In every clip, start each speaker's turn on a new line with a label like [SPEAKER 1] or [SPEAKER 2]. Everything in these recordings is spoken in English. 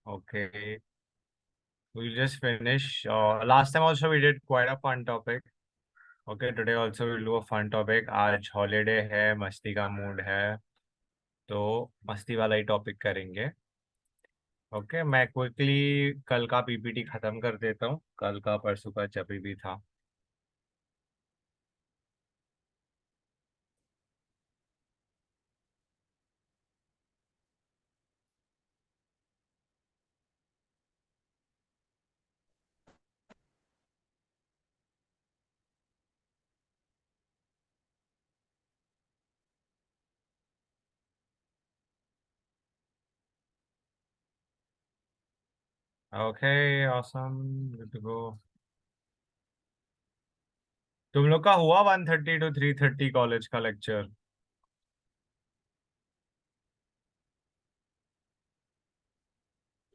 [SPEAKER 1] Okay, we'll just finish. Last time also we did quite a fun topic. Okay, today also we'll do a fun topic. आज holiday है, मस्ती का mood है, तो मस्ती वाला ही टॉपिक करेंगे. ओके, मैं क्विकली कल का पीपीटी खत्म कर देता हूँ. कल का परसों का जब भी था. Okay, awesome, good to go. तुम लोग का हुआ 1:30 to 3:30 कॉलेज का लेक्चर?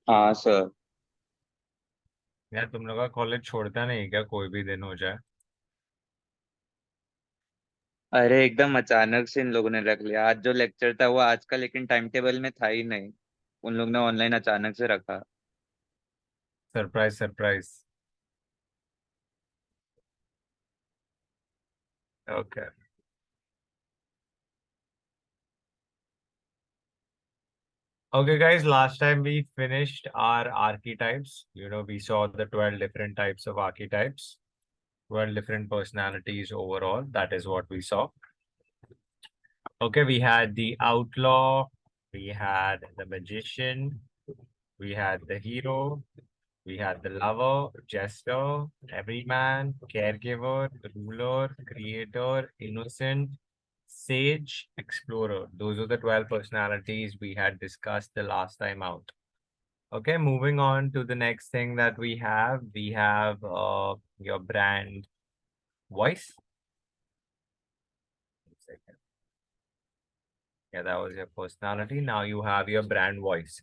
[SPEAKER 2] हाँ सर।
[SPEAKER 1] यार तुम लोग का कॉलेज छोड़ता नहीं क्या, कोई भी दिन हो जाए?
[SPEAKER 2] अरे एकदम अचानक से इन लोगों ने रख लिया। आज जो लेक्चर था वो आज का लेकिन टाइम टेबल में था ही नहीं। उन लोग ने ऑनलाइन अचानक से रखा।
[SPEAKER 1] Surprise surprise. Okay. Okay, guys, last time we finished our archetypes. We saw the 12 different types of archetypes, 12 different personalities overall. That is what we saw. Okay, we had the outlaw, we had the magician, we had the hero, we had the lover, jester, everyman, caregiver, ruler, creator, innocent, sage, explorer. Those are the 12 personalities we had discussed the last time out. Okay, moving on to the next thing that we have your brand voice. Yeah, that was your personality. Now you have your brand voice.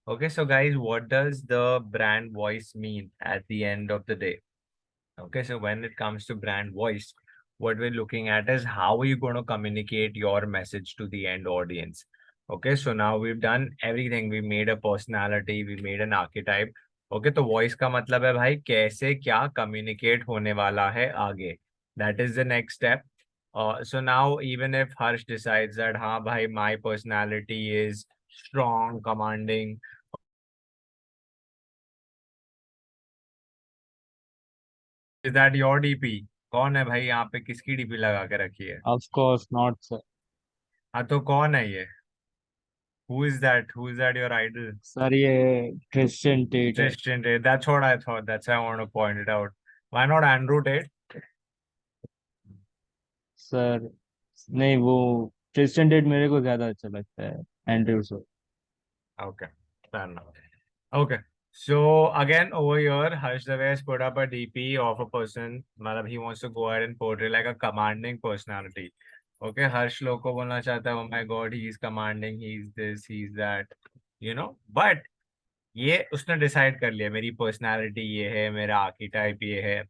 [SPEAKER 1] Okay, so guys, what does the brand voice mean at the end of the day? Okay, so when it comes to brand voice, what we're looking at is how are you going to communicate your message to the end audience? Okay, so now we've done everything. We made a personality, we made an archetype. Okay, तो voice का मतलब है भाई कैसे क्या communicate होने वाला है आगे. That is the next step. So now even if Harsh decides that हाँ भाई my personality is strong, commanding. Is that your DP? कौन है भाई यहाँ पे, किसकी डीपी लगा के रखी है?
[SPEAKER 3] Of course not, sir.
[SPEAKER 1] हाँ तो कौन है ये? Who is that? Who is that your idol?
[SPEAKER 3] Sir, ये Christian Tate है.
[SPEAKER 1] Tristan Ray. That's what I thought. That's why I want to point it out. Why not Andrew Tate?
[SPEAKER 3] Sir नहीं, वो Christian Tate मेरे को ज्यादा अच्छा लगता है एंड्रयू से.
[SPEAKER 1] Okay, fair enough. Okay. So again, over here, Harsh Dave has put up a DP of a person. मतलब he wants to go ahead and portray like a commanding personality. Okay, Harsh लोग को बोलना चाहता है, oh my God, he is commanding, he's this, he's that, But ये उसने decide कर लिया मेरी पर्सनालिटी ये है, मेरा आर्कीटाइप ये है.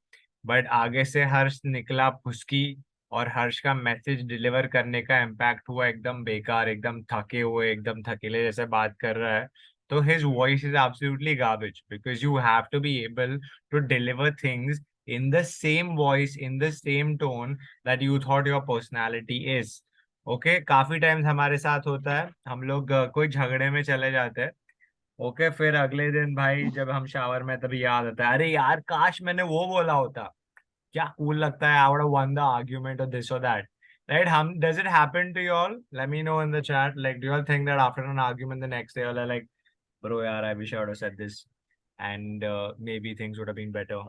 [SPEAKER 1] बट आगे से हर्ष निकला फुसकी, और हर्ष का मैसेज डिलीवर करने का इम्पैक्ट हुआ एकदम बेकार, एकदम थके हुए, एकदम थकेले जैसे बात कर रहा है. तो his voice is absolutely garbage because you have to be able to deliver things in the same voice, in the same tone that you thought your personality is. Okay, काफी टाइम्स हमारे साथ होता है, हम लोग कोई झगड़े में चले जाते हैं. ओके, फिर अगले दिन भाई जब हम शावर में, तभी याद आता है, अरे यार काश मैंने वो बोला होता, क्या कूल लगता है, I would have won the argument और दिस और that. Right, hmm does it happen to you all? Let me know in the chat, like do you think that after an argument the next day all like, bro यार I wish I would have said this and maybe things would have been better.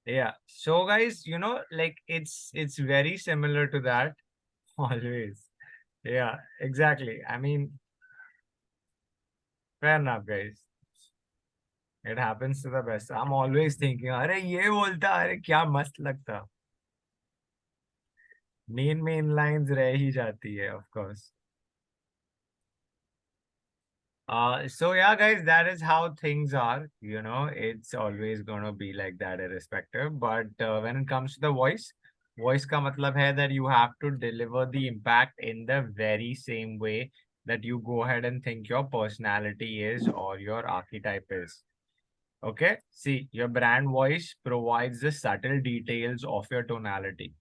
[SPEAKER 1] Yeah, so guys, like it's very similar to that. Always. Yeah, exactly. I mean, fair enough, guys. It happens to the best. I'm always thinking, अरे ये बोलता, अरे क्या मस्त लगता. Main lines रह ही जाती है, of course. So yeah, guys, that is how things are. It's always gonna be like that, irrespective. But when it comes to the voice का मतलब है that you have to deliver the impact in the very same way that you go ahead and think your personality is or your archetype is. Okay, see, your brand voice provides the subtle details of your tonality.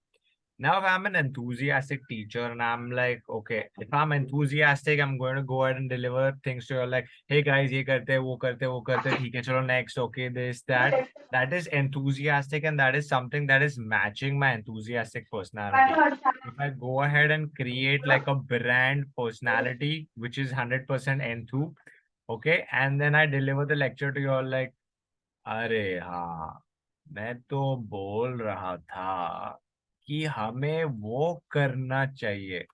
[SPEAKER 1] Now, if I'm an enthusiastic teacher and I'm like, okay, if I'm enthusiastic, I'm going to go ahead and deliver things to you like, hey guys, ye karte, wo karte, theek hai, chalo next, okay, this, that. That is enthusiastic and that is something that is matching my enthusiastic personality. If I go ahead and create like a brand personality, which is 100% enthu, okay, and then I deliver the lecture to you all like, अरे हाँ, मैं तो बोल रहा था कि हमें वो करना चाहिए,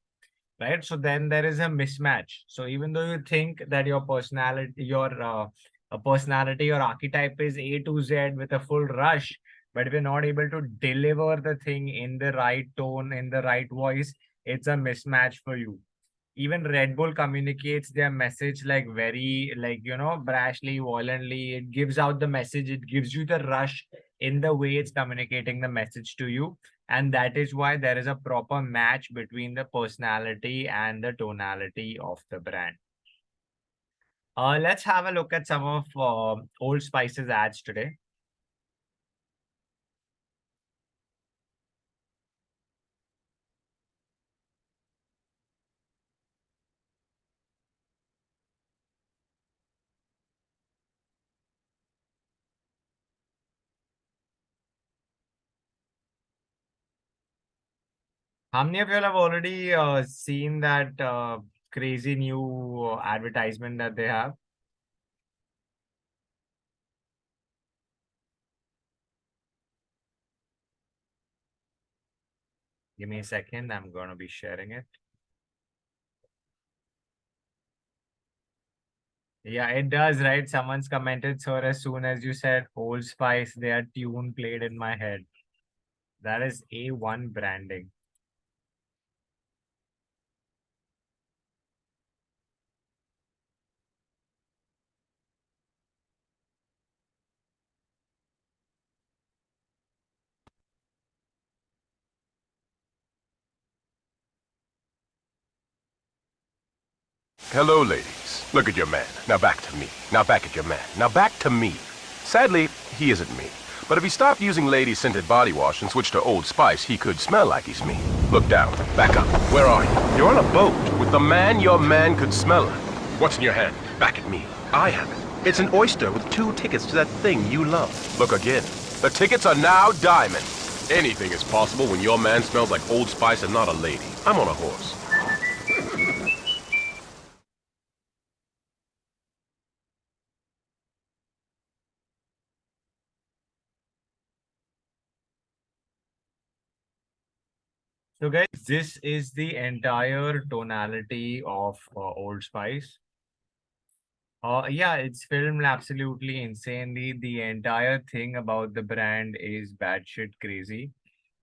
[SPEAKER 1] right? So then there is a mismatch. So even though you think that your personality, personality or archetype is A to Z with a full rush, but if you're not able to deliver the thing in the right tone, in the right voice, it's a mismatch for you. Even Red Bull communicates their message like very, like, brashly, violently. It gives out the message, it gives you the rush in the way it's communicating the message to you. And that is why there is a proper match between the personality and the tonality of the brand. Let's have a look at some of Old Spice's ads today. How many of you have already seen that crazy new advertisement that they have? Give me a second. I'm going to be sharing it. Yeah, it does, right? Someone's commented, so as soon as you said Old Spice, their tune played in my head. That is A1 branding.
[SPEAKER 4] Hello, ladies. Look at your man. Now back to me. Now back at your man. Now back to me. Sadly, he isn't me. But if he stopped using lady-scented body wash and switched to Old Spice, he could smell like he's me. Look down. Back up. Where are you? You're on a boat with the man your man could smell like. What's in your hand? Back at me. I have it. It's an oyster with 2 tickets to that thing you love. Look again. The tickets are now diamond. Anything is possible when your man smells like Old Spice and not a lady. I'm on a horse.
[SPEAKER 1] So guys, this is the entire tonality of Old Spice. Yeah, it's filmed absolutely insanely. The entire thing about the brand is batshit crazy.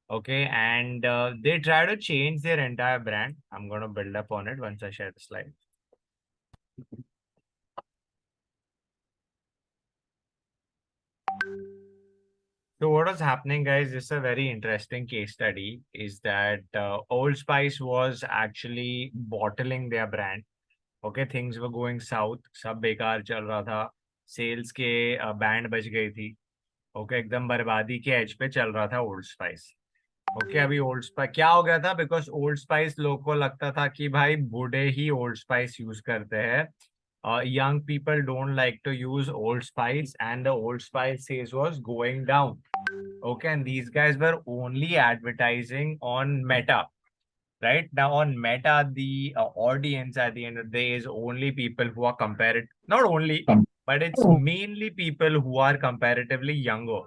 [SPEAKER 1] Okay, and they try to change their entire brand. I'm going to build up on it once I share the slide. So what was happening, guys, this is a very interesting case study, is that Old Spice was actually bottling their brand. Okay, things were going south, सब बेकार चल रहा था, sales के band बज गई थी. Okay, एकदम बर्बादी के एज पे चल रहा था ओल्ड स्पाइस. ओके, अभी ओल्ड स्पाइस क्या हो गया था, बिकॉज ओल्ड स्पाइस लोगों को लगता था कि भाई बूढ़े ही ओल्ड स्पाइस यूज करते हैं. Young people don't like to use Old Spice, and the Old Spice sales was going down. Okay, and these guys were only advertising on Meta. Right now on Meta, the audience at the end of the day is only people who are not only, but it's mainly people who are comparatively younger.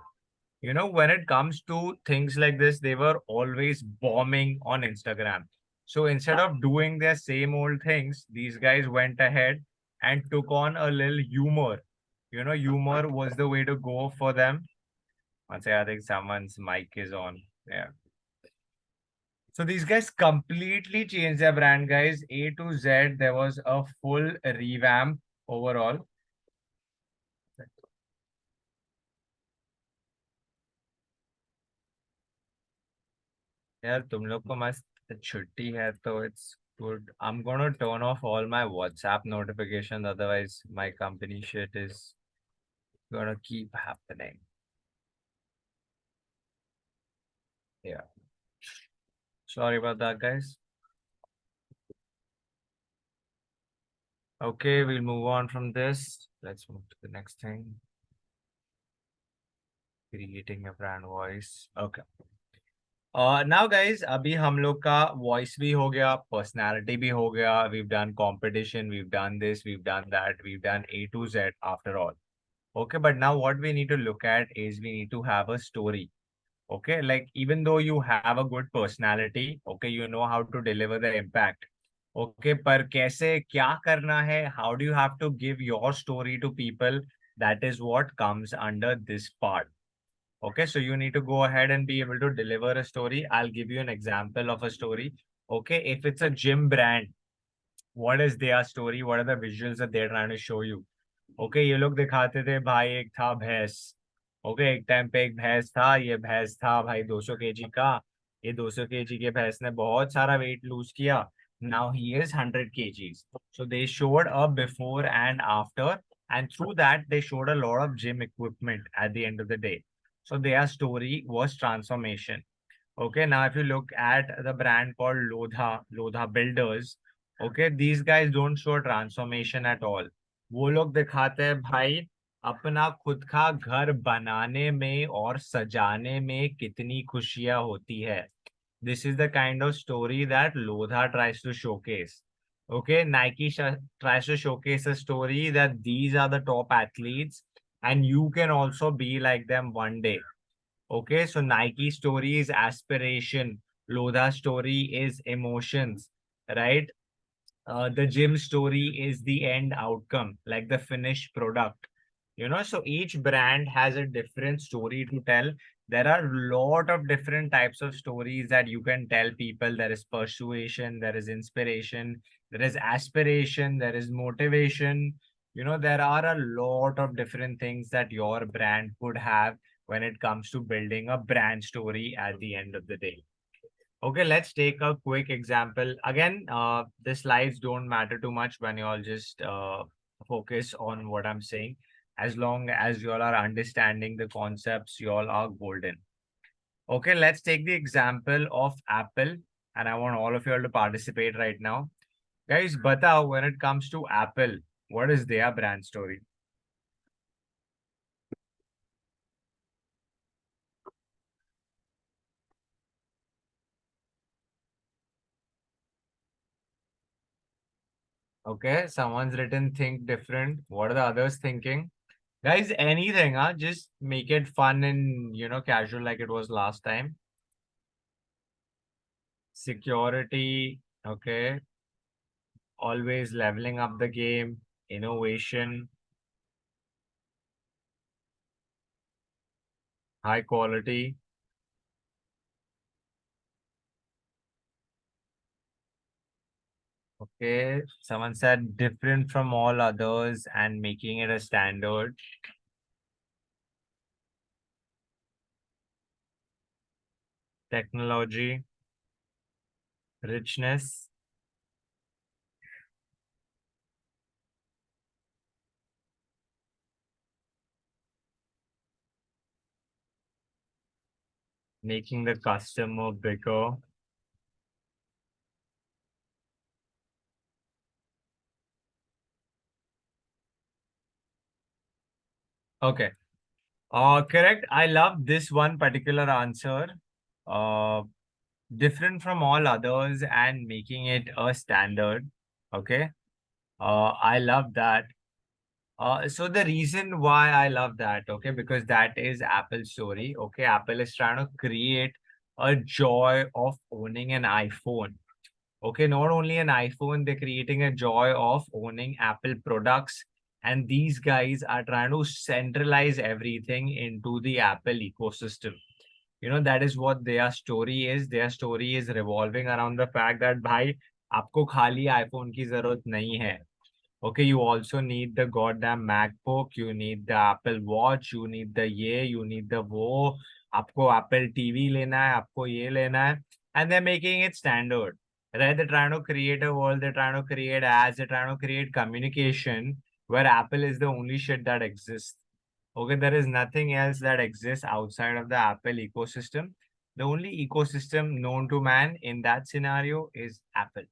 [SPEAKER 1] When it comes to things like this, they were always bombing on Instagram. So instead of doing their same old things, these guys went ahead and took on a little humor. Humor was the way to go for them. Once I think someone's mic is on. Yeah. So these guys completely changed their brand, guys. A to Z, there was a full revamp overall. यार तुम लोग को मस्त छुट्टी है तो it's Good. I'm gonna turn off all my WhatsApp notifications, otherwise my company shit is gonna keep happening. Yeah. Sorry about that, guys. Okay, we'll move on from this. Let's move to the next thing. Creating a brand voice. Okay. Now guys, अभी हम लोग का voice भी हो गया, personality भी हो गया. We've done competition, we've done this, we've done that, we've done A to Z after all. Okay, but now what we need to look at is we need to have a story. Okay, like even though you have a good personality, okay, you know how to deliver the impact. Okay, पर कैसे क्या करना है? How do you have to give your story to people? That is what comes under this part. Okay, so you need to go ahead and be able to deliver a story. I'll give you an example of a story. Okay, if it's a gym brand, what is their story? What are the visuals that they're trying to show you? Okay ये लोग दिखाते थे भाई एक था भैंस. Okay एक time पे एक भैंस था. ये भैंस था भाई 200 केजी का. ये 200 केजी के भैंस ने बहुत सारा वेट लूज किया. Now he is 100 KGs. So they showed a before and after, and through that they showed a lot of gym equipment at the end of the day. So their story was transformation. Okay, now if you look at the brand called Lodha Builders, okay, these guys don't show transformation at all. वो लोग दिखाते हैं भाई अपना खुद का घर बनाने में और सजाने में कितनी खुशियां होती है. This is the kind of story that Lodha tries to showcase. Okay, Nike tries to showcase a story that these are the top athletes and you can also be like them one day. Okay, so Nike story is aspiration, Lodha story is emotions, right? The gym story is the end outcome, like the finished product. So each brand has a different story to tell. There are a lot of different types of stories that you can tell people. There is persuasion, there is inspiration, there is aspiration, there is motivation. There are a lot of different things that your brand could have when it comes to building a brand story at the end of the day. Okay, let's take a quick example. Again, the slides don't matter too much when you all just focus on what I'm saying. As long as you all are understanding the concepts, you all are golden. Okay, let's take the example of Apple. And I want all of you all to participate right now. Guys, batao, when it comes to Apple, what is their brand story? Okay, someone's written think different. What are the others thinking? Guys, anything, huh? Just make it fun and, casual like it was last time. Security, okay. Always leveling up the game. Innovation. High quality. Okay. Someone said different from all others and making it a standard. Technology. Richness. Making the customer bigger. Okay. Correct. I love this one particular answer. Uh, different from all others and making it a standard. Okay. I love that. So the reason why I love that, okay, because that is Apple's story. Okay, Apple is trying to create a joy of owning an iPhone. Okay, not only an iPhone, they're creating a joy of owning Apple products. And these guys are trying to centralize everything into the Apple ecosystem. That is what their story is. Their story is revolving around the fact that भाई आपको खाली iPhone की जरूरत नहीं है. Okay, you also need the goddamn MacBook, you need the Apple Watch, you need the you need the वो, आपको Apple TV लेना है, आपको ये लेना है, and they're making it standard. right? They're trying to create a world, they're trying to create ads, they're trying to create communication where Apple is the only shit that exists. Okay, there is nothing else that exists outside of the Apple ecosystem. The only ecosystem known to man in that scenario is Apple.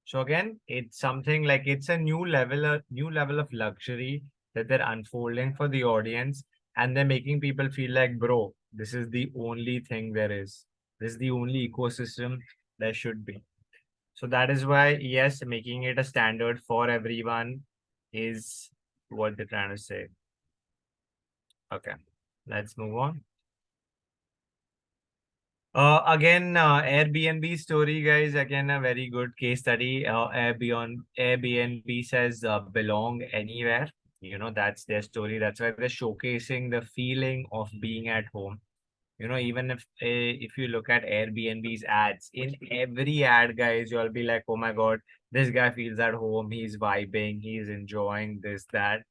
[SPEAKER 1] So again, it's something like it's a new level of luxury that they're unfolding for the audience, and they're making people feel like, bro, this is the only thing there is. This is the only ecosystem there should be. So that is why, yes, making it a standard for everyone is what they're trying to say. Okay, let's move on. Airbnb story, guys. Again, a very good case study. Airbnb says belong anywhere. You know, that's their story. That's why they're showcasing the feeling of being at home. You know, even if you look at Airbnb's ads, in every ad, guys, you'll be like, oh my God, this guy feels at home. He's vibing. He's enjoying this, that.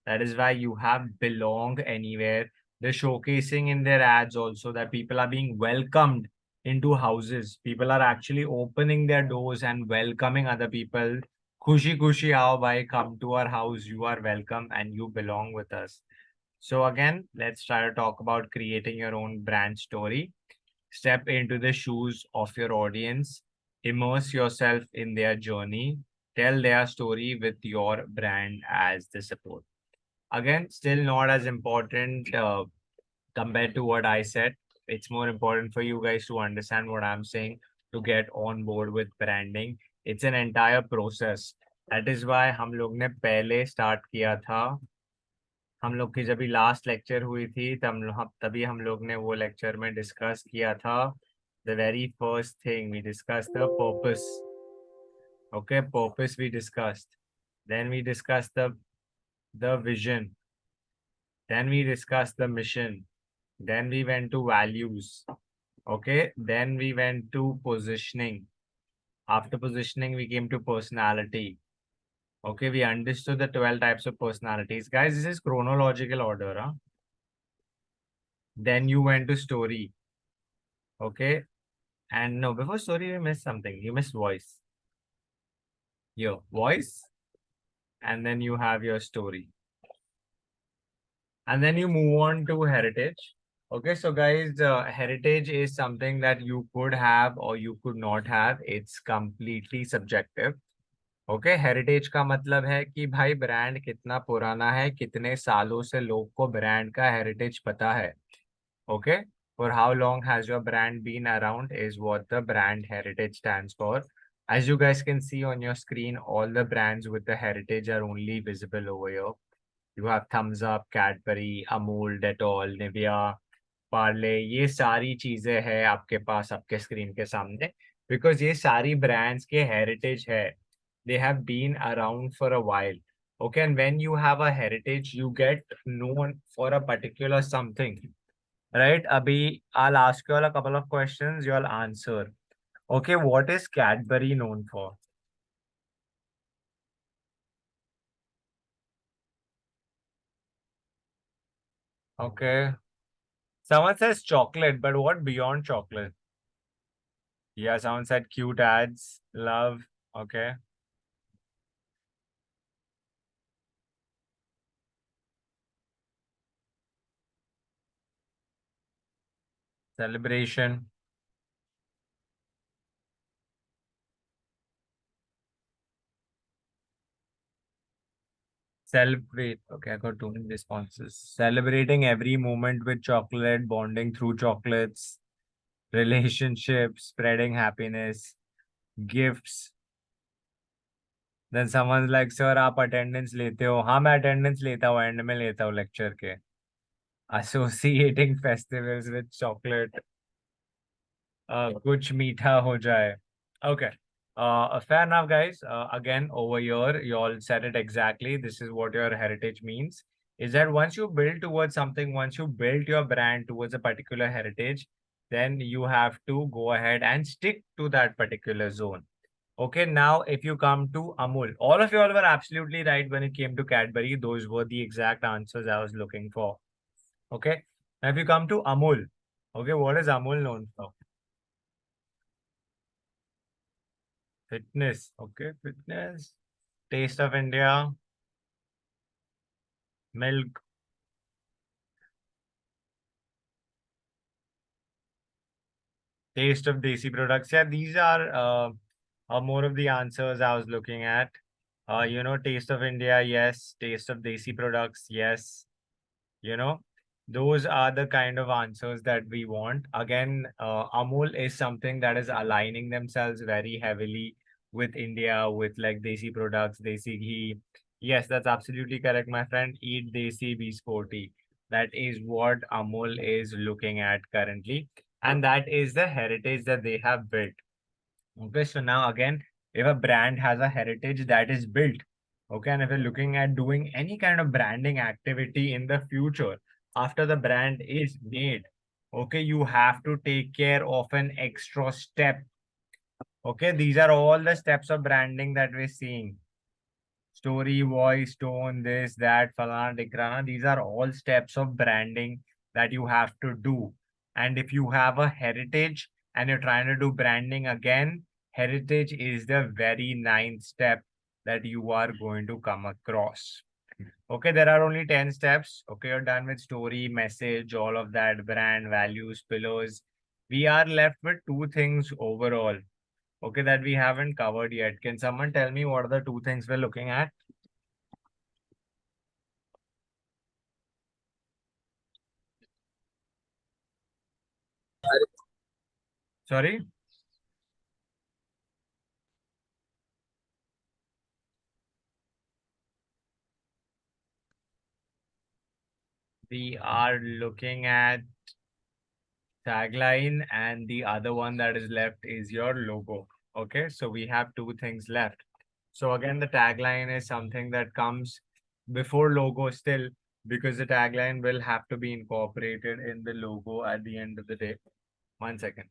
[SPEAKER 1] That is why you have belong anywhere. They're showcasing in their ads also that people are being welcomed into houses. People are actually opening their doors and welcoming other people. Khushi khushi aao bhai, come to our house. You are welcome and you belong with us. So again, let's try to talk about creating your own brand story. Step into the shoes of your audience. Immerse yourself in their journey. Tell their story with your brand as the support. Again, still not as important compared to what I said. It's more important for you guys to understand what I'm saying to get on board with branding. It's an entire process. That is why हम लोग ने पहले start किया था. हम लोग की जब भी लास्ट लेक्चर हुई थी तभी हम लोग ने वो लेक्चर में डिस्कस किया था. The very first thing we discussed the purpose. Okay, purpose we discussed. Then we discussed the vision. Then we discussed the mission. Then we went to values. Okay. Then we went to positioning. After positioning, we came to personality. Okay. We understood the 12 types of personalities. Guys, this is chronological order. Huh? Then you went to story. Okay. And no, before story, you missed something. You missed voice. Your voice. And then you have your story. And then you move on to heritage. Okay, so guys, heritage is something that you could have or you could not have. It's completely subjective. Okay, heritage का मतलब है कि भाई brand कितना पुराना है, कितने सालों से लोग को ब्रांड का heritage पता है. Okay, for how long has your brand been around is what the brand heritage stands for. As you guys can see on your screen, all the brands with the heritage are only visible over here. You have Thumbs Up, Cadbury, Amul, Dettol, Nivea, Parle. ये सारी चीजें है आपके पास आपके screen के सामने because ये सारी ब्रांड्स के हेरिटेज है. They have been around for a while. Okay, and when you have a heritage, you get known for a particular something, right? Abhi, I'll ask you all a couple of questions. You'll answer. Okay, what is Cadbury known for? Okay, someone says chocolate, but what beyond chocolate? Yeah, someone said cute ads, love. Okay. Celebration. Celebrate. Okay, I got too many responses. Celebrating every moment with chocolate, bonding through chocolates, relationships, spreading happiness, gifts. Then someone's like, sir, आप attendance लेते हो? हाँ, मैं attendance लेता हूँ, end में लेता हूँ lecture के. Associating festivals with chocolate. कुछ मीठा हो जाए. Okay. Fair enough, guys. Again, over here, you all said it exactly. This is what your heritage means. Is that once you build towards something, once you build your brand towards a particular heritage, then you have to go ahead and stick to that particular zone. Okay, now if you come to Amul, all of you all were absolutely right when it came to Cadbury. Those were the exact answers I was looking for. Okay, now if you come to Amul, okay, what is Amul known for? Fitness. Okay, fitness. Taste of India. Milk. Taste of Desi products. Yeah, these are more of the answers I was looking at. Taste of India, yes. Taste of Desi products, yes. You know, those are the kind of answers that we want. Again, Amul is something that is aligning themselves very heavily with India, with like Desi products, Desi ghee. Yes, that's absolutely correct, my friend. Eat Desi, be sporty. That is what Amul is looking at currently. And that is the heritage that they have built. Okay, so now again, if a brand has a heritage that is built, okay, and if you're looking at doing any kind of branding activity in the future after the brand is made, okay, you have to take care of an extra step. Okay, these are all the steps of branding that we're seeing. Story, voice, tone, this, that, falana, dikrana. These are all steps of branding that you have to do. And if you have a heritage and you're trying to do branding again, heritage is the very ninth step that you are going to come across. Okay, there are only 10 steps. Okay, you're done with story, message, all of that, brand, values, pillars. We are left with two things overall. Okay, that we haven't covered yet. Can someone tell me what are the two things we're looking at? Sorry? We are looking at tagline, and the other one that is left is your logo. Okay, so we have two things left. So again, the tagline is something that comes before logo still, because the tagline will have to be incorporated in the logo at the end of the day. 1 second.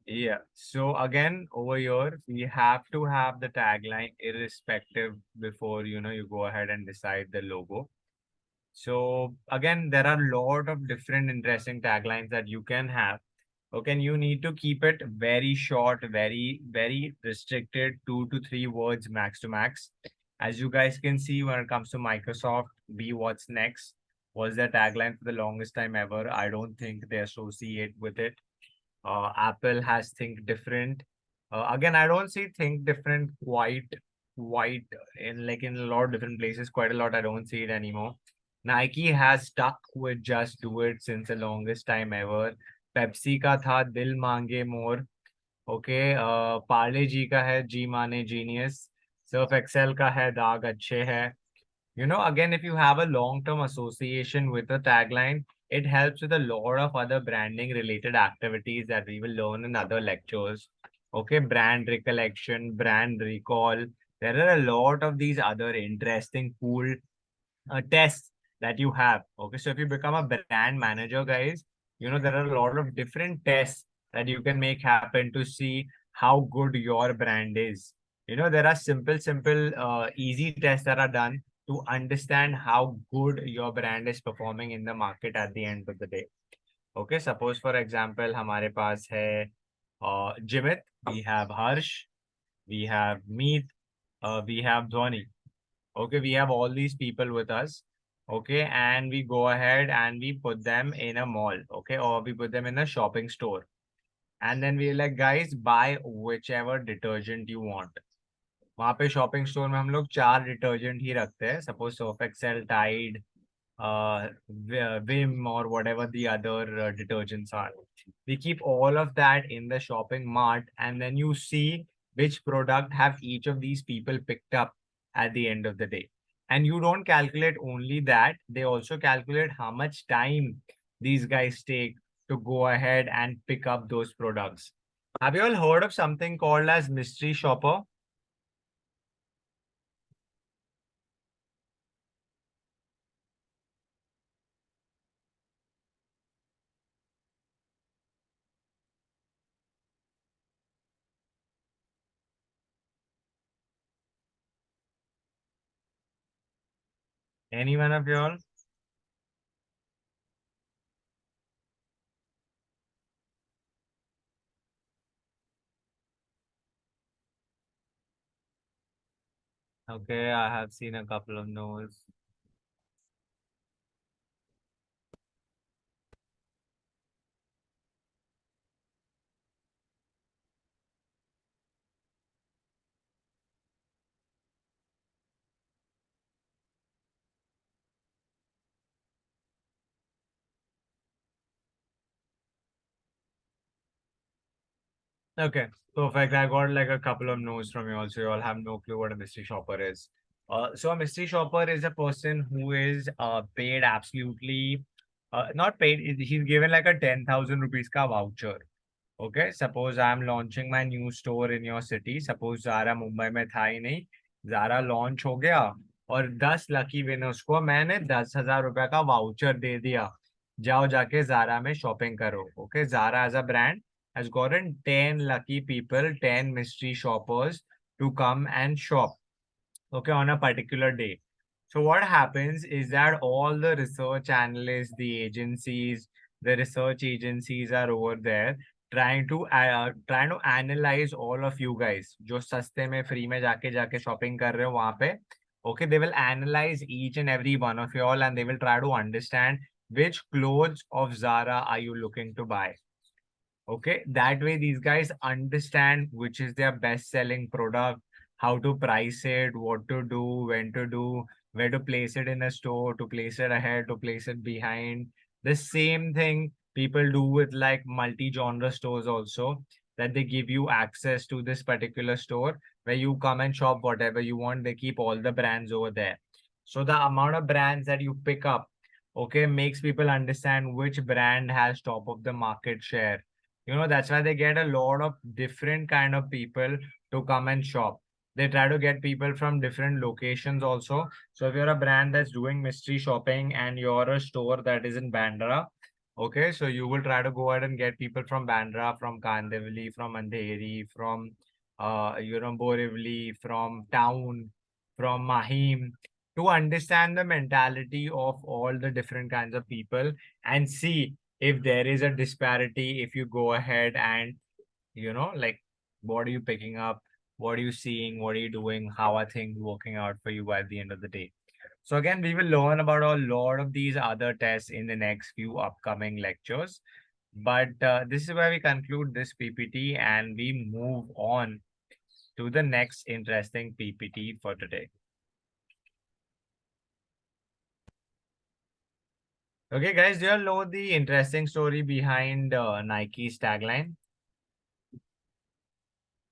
[SPEAKER 1] Yeah. So again, over here, we have to have the tagline irrespective before, you go ahead and decide the logo. So again, there are a lot of different interesting taglines that you can have. Okay, and you need to keep it very short, very, very restricted, 2 to 3 words max to max. As you guys can see, when it comes to Microsoft, be what's next was their tagline for the longest time ever. I don't think they associate with it. Apple has think different. Again, I don't see think different quite in a lot of different places. Quite a lot. I don't see it anymore. Nike has stuck with just do it since the longest time ever. Pepsi का था दिल मांगे मोर. Okay, Parle जी का है जी माने genius. Surf Excel का है दाग अच्छे है. Again, if you have a long-term association with a tagline, it helps with a lot of other branding related activities that we will learn in other lectures. Okay, brand recollection, brand recall. There are a lot of these other interesting, cool tests that you have. Okay, so if you become a brand manager, guys, there are a lot of different tests that you can make happen to see how good your brand is. There are simple, easy tests that are done to understand how good your brand is performing in the market at the end of the day. Okay, suppose for example, हमारे पास है Jimit, we have Harsh, we have Meet, we have Dhwani. Okay, we have all these people with us. Okay, and we go ahead and we put them in a mall. Okay, or we put them in a shopping store. And then we're like, guys, buy whichever detergent you want. वहाँ पे shopping store में हम लोग 4 detergent ही रखते हैं. Suppose Surf Excel, Tide, Vim, or whatever the other detergents are. We keep all of that in the shopping mart, and then you see which product have each of these people picked up at the end of the day. And you don't calculate only that, they also calculate how much time these guys take to go ahead and pick up those products. Have you all heard of something called as mystery shopper? Any one of you all? Okay, I have seen a couple of no's. Okay, perfect. I got like a couple of no's from you also. You all have no clue what a mystery shopper is. So a mystery shopper is a person who is paid absolutely not paid. He's given like a 10,000 rupees ka voucher. Okay, suppose I'm launching my new store in your city. Suppose Zara Mumbai में था ही नहीं, Zara launch हो गया और 10 lucky winners को मैंने 10,000 रुपए का वाउचर दे दिया. जाओ जाके Zara में शॉपिंग करो. Okay, Zara as a brand has gotten 10 lucky people, 10 mystery shoppers to come and shop, okay, on a particular day. So what happens is that all the research analysts, the agencies, the research agencies are over there trying to analyze all of you guys जो सस्ते में free में जाके जाके shopping कर रहे हो वहां पे. Okay, they will analyze each and every one of you all and they will try to understand which clothes of Zara are you looking to buy. Okay, that way these guys understand which is their best selling product, how to price it, what to do, when to do, where to place it in a store, to place it ahead, to place it behind. The same thing people do with like multi-genre stores also, that they give you access to this particular store where you come and shop whatever you want. They keep all the brands over there. So the amount of brands that you pick up, okay, makes people understand which brand has top of the market share. That's why they get a lot of different kind of people to come and shop. They try to get people from different locations also. So if you're a brand that's doing mystery shopping and you're a store that is in Bandra, okay, so you will try to go ahead and get people from Bandra, from Kandivali, from Andheri, from Borivali, from town, from Mahim, to understand the mentality of all the different kinds of people and see if there is a disparity. If you go ahead and like, what are you picking up, what are you seeing, what are you doing, how are things working out for you at the end of the day. So again, we will learn about a lot of these other tests in the next few upcoming lectures, but this is where we conclude this PPT and we move on to the next interesting PPT for today. Okay, guys, do you all know the interesting story behind Nike's tagline?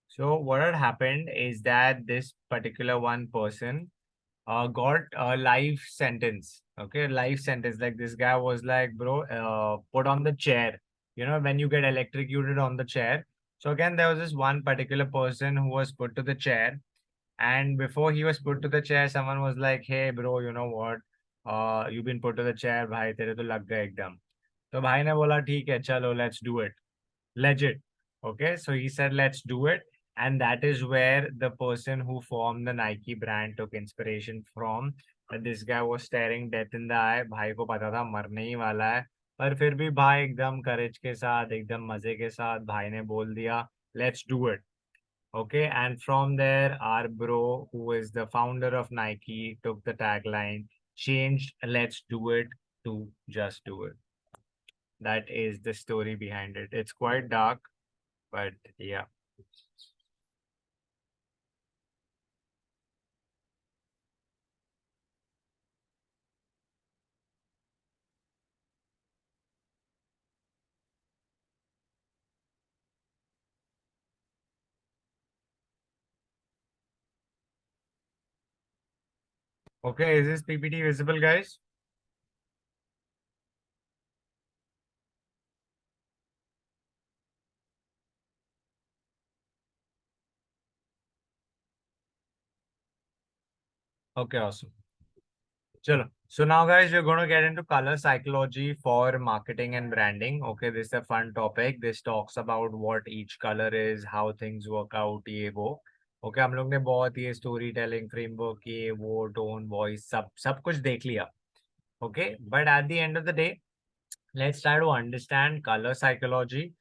[SPEAKER 1] So what had happened is that this particular one person got a life sentence. Okay, life sentence. Like this guy was like, bro, put on the chair. When you get electrocuted on the chair. So again, there was this one particular person who was put to the chair, and before he was put to the chair, someone was like, hey, bro, you know what? You've been put to the chair, भाई तेरे तो लग गए एकदम. तो भाई ने बोला ठीक है चलो let's do it. Legit. Okay, so he said, let's do it. And that is where the person who formed the Nike brand took inspiration from. This guy was staring death in the eye. भाई को पता था मरने ही वाला है. पर फिर भी भाई एकदम करेज के साथ, एकदम मजे के साथ भाई ने बोल दिया, let's do it. Okay, and from there, our bro, who is the founder of Nike, took the tagline, changed let's do it to just do it. That is the story behind it. It's quite dark, but yeah. Okay, is this PPT visible, guys? Okay, awesome. Chalo. So now, guys, we're going to get into color psychology for marketing and branding. Okay, this is a fun topic. This talks about what each color is, how things work out, ये वो. Okay, हम लोग ने बहुत ये story telling framework, ये वो, tone, voice, सब कुछ देख लिया. Okay, but at the end of the day, let's try to understand color psychology.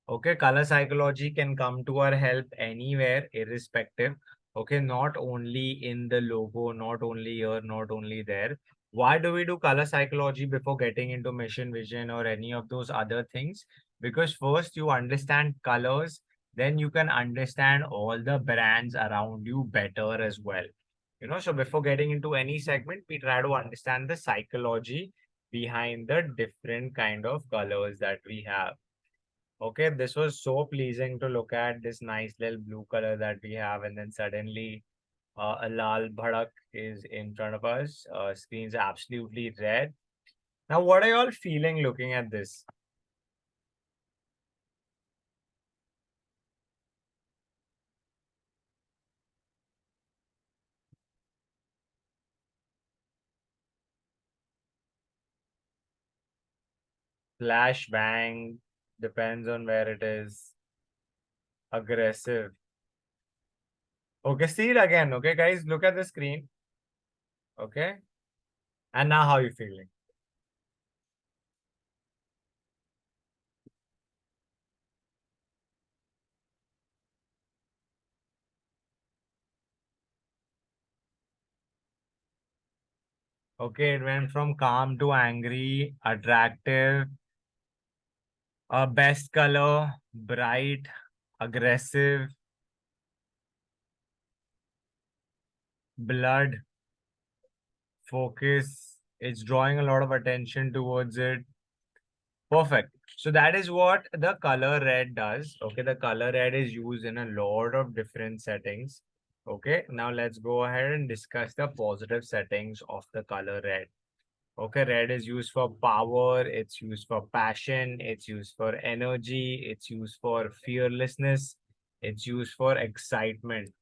[SPEAKER 1] Okay, color psychology can come to our help anywhere, irrespective. Okay, not only in the logo, not only here, not only there. Why do we do color psychology before getting into mission vision or any of those other things? Because first you understand colors, then you can understand all the brands around you better as well. You know, so before getting into any segment, we try to understand the psychology behind the different kind of colors that we have. Okay, this was so pleasing to look at, this nice little blue color that we have, and then suddenly a lal bhadak is in front of us. Screen's absolutely red. Now, what are you all feeling looking at this? Flash bang, depends on where it is. Aggressive. Okay, see it again. Okay, guys, look at the screen. Okay, and now how you feeling? Okay, it went from calm to angry, attractive, best color, bright, aggressive, blood, focus. It's drawing a lot of attention towards it. Perfect. So that is what the color red does. Okay, the color red is used in a lot of different settings. Okay, now let's go ahead and discuss the positive settings of the color red. Okay, red is used for power, it's used for passion, it's used for energy, it's used for fearlessness, it's used for excitement,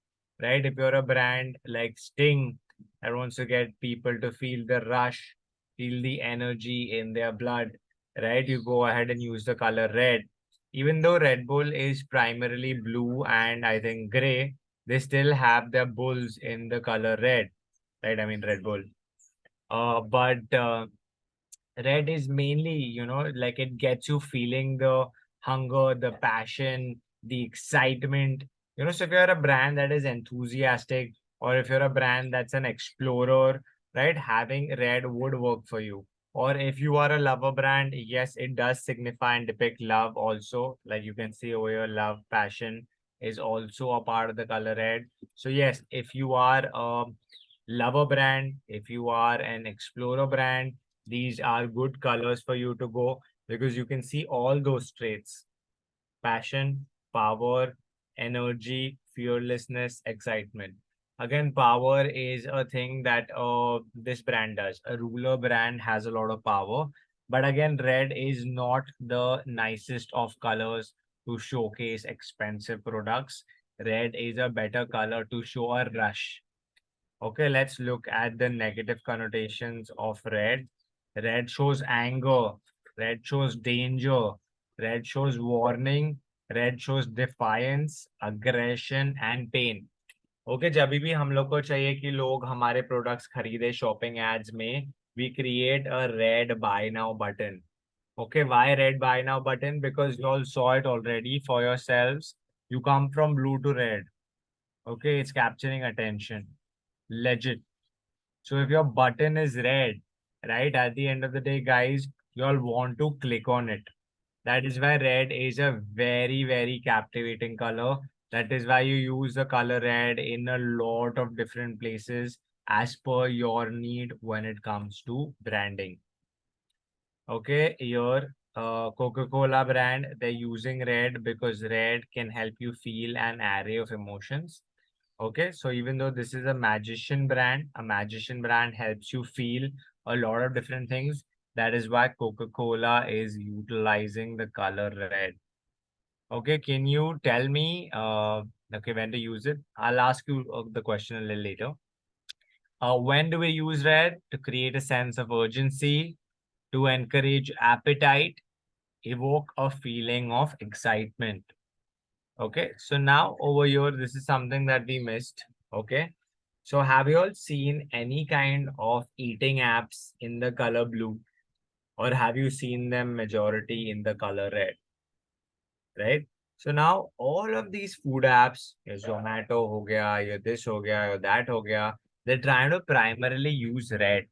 [SPEAKER 1] right? If you're a brand like Sting that wants to get people to feel the rush, feel the energy in their blood, right? You go ahead and use the color red. Even though Red Bull is primarily blue and I think gray, they still have their bulls in the color red, right? I mean, Red Bull. But red is mainly, you know, like it gets you feeling the hunger, the passion, the excitement. You know, so if you're a brand that is enthusiastic, or if you're a brand that's an explorer, right, having red would work for you. Or if you are a lover brand, yes, it does signify and depict love also. Like you can see over here, love, passion is also a part of the color red. So yes, if you are a lover brand, if you are an explorer brand, these are good colors for you to go because you can see all those traits: passion, power, energy, fearlessness, excitement. Again, power is a thing that this brand does. A ruler brand has a lot of power. But again, red is not the nicest of colors to showcase expensive products. Red is a better color to show a rush. Okay, let's look at the negative connotations of red. Red shows anger. Red shows danger. Red shows warning. Red shows defiance, aggression and pain. Okay, जब भी हम लोग को चाहिए कि लोग हमारे products खरीदे शॉपिंग एड्स में, we create a red buy now button. Okay, why red buy now button? Because you all saw it already for yourselves. You come from blue to red. Okay, it's capturing attention. Legit. So if your button is red, right, at the end of the day, guys, you all want to click on it. That is why red is a very, very captivating color. That is why you use the color red in a lot of different places as per your need when it comes to branding. Okay, your Coca-Cola brand, they're using red because red can help you feel an array of emotions. Okay, so even though this is a magician brand helps you feel a lot of different things. That is why Coca-Cola is utilizing the color red. Okay, can you tell me, okay, when to use it? I'll ask you the question a little later. When do we use red? To create a sense of urgency, to encourage appetite, evoke a feeling of excitement. Okay, so now over here, this is something that we missed. Okay, so have you all seen any kind of eating apps in the color blue, or have you seen them majority in the color red? Right? So now all of these food apps, your Zomato ho gaya, your this ho gaya, your that ho gaya, they're trying to primarily use red.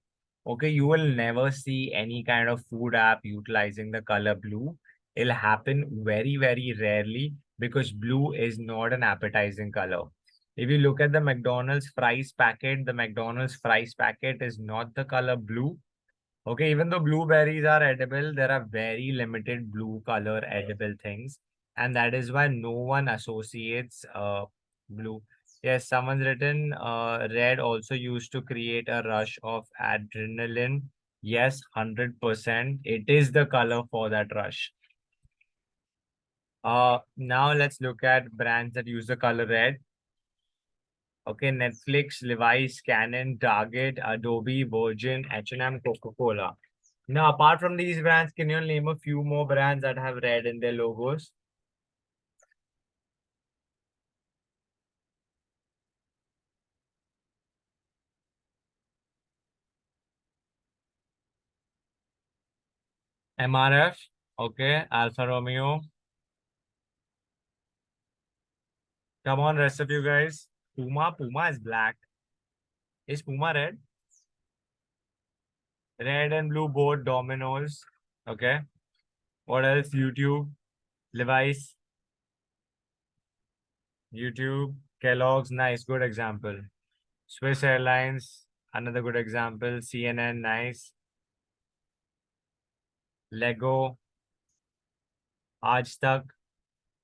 [SPEAKER 1] Okay, you will never see any kind of food app utilizing the color blue. It'll happen very, very rarely because blue is not an appetizing color. If you look at the McDonald's fries packet, the McDonald's fries packet is not the color blue. Okay, even though blueberries are edible, there are very limited blue color edible things, and that is why no one associates blue. Yes, someone's written red also used to create a rush of adrenaline. Yes, 100%. It is the color for that rush. Now let's look at brands that use the color red. Okay, Netflix, Levi's, Canon, Target, Adobe, Virgin, H&M, Coca-Cola. Now, apart from these brands, can you name a few more brands that have red in their logos? MRF, okay, Alfa Romeo. Come on, rest of you guys. Puma is black. Is Puma red? Red and blue both Domino's. Okay. What else? YouTube, Levi's, YouTube, Kellogg's, nice, good example. Swiss Airlines, another good example. CNN, nice. Lego, Aaj Tak,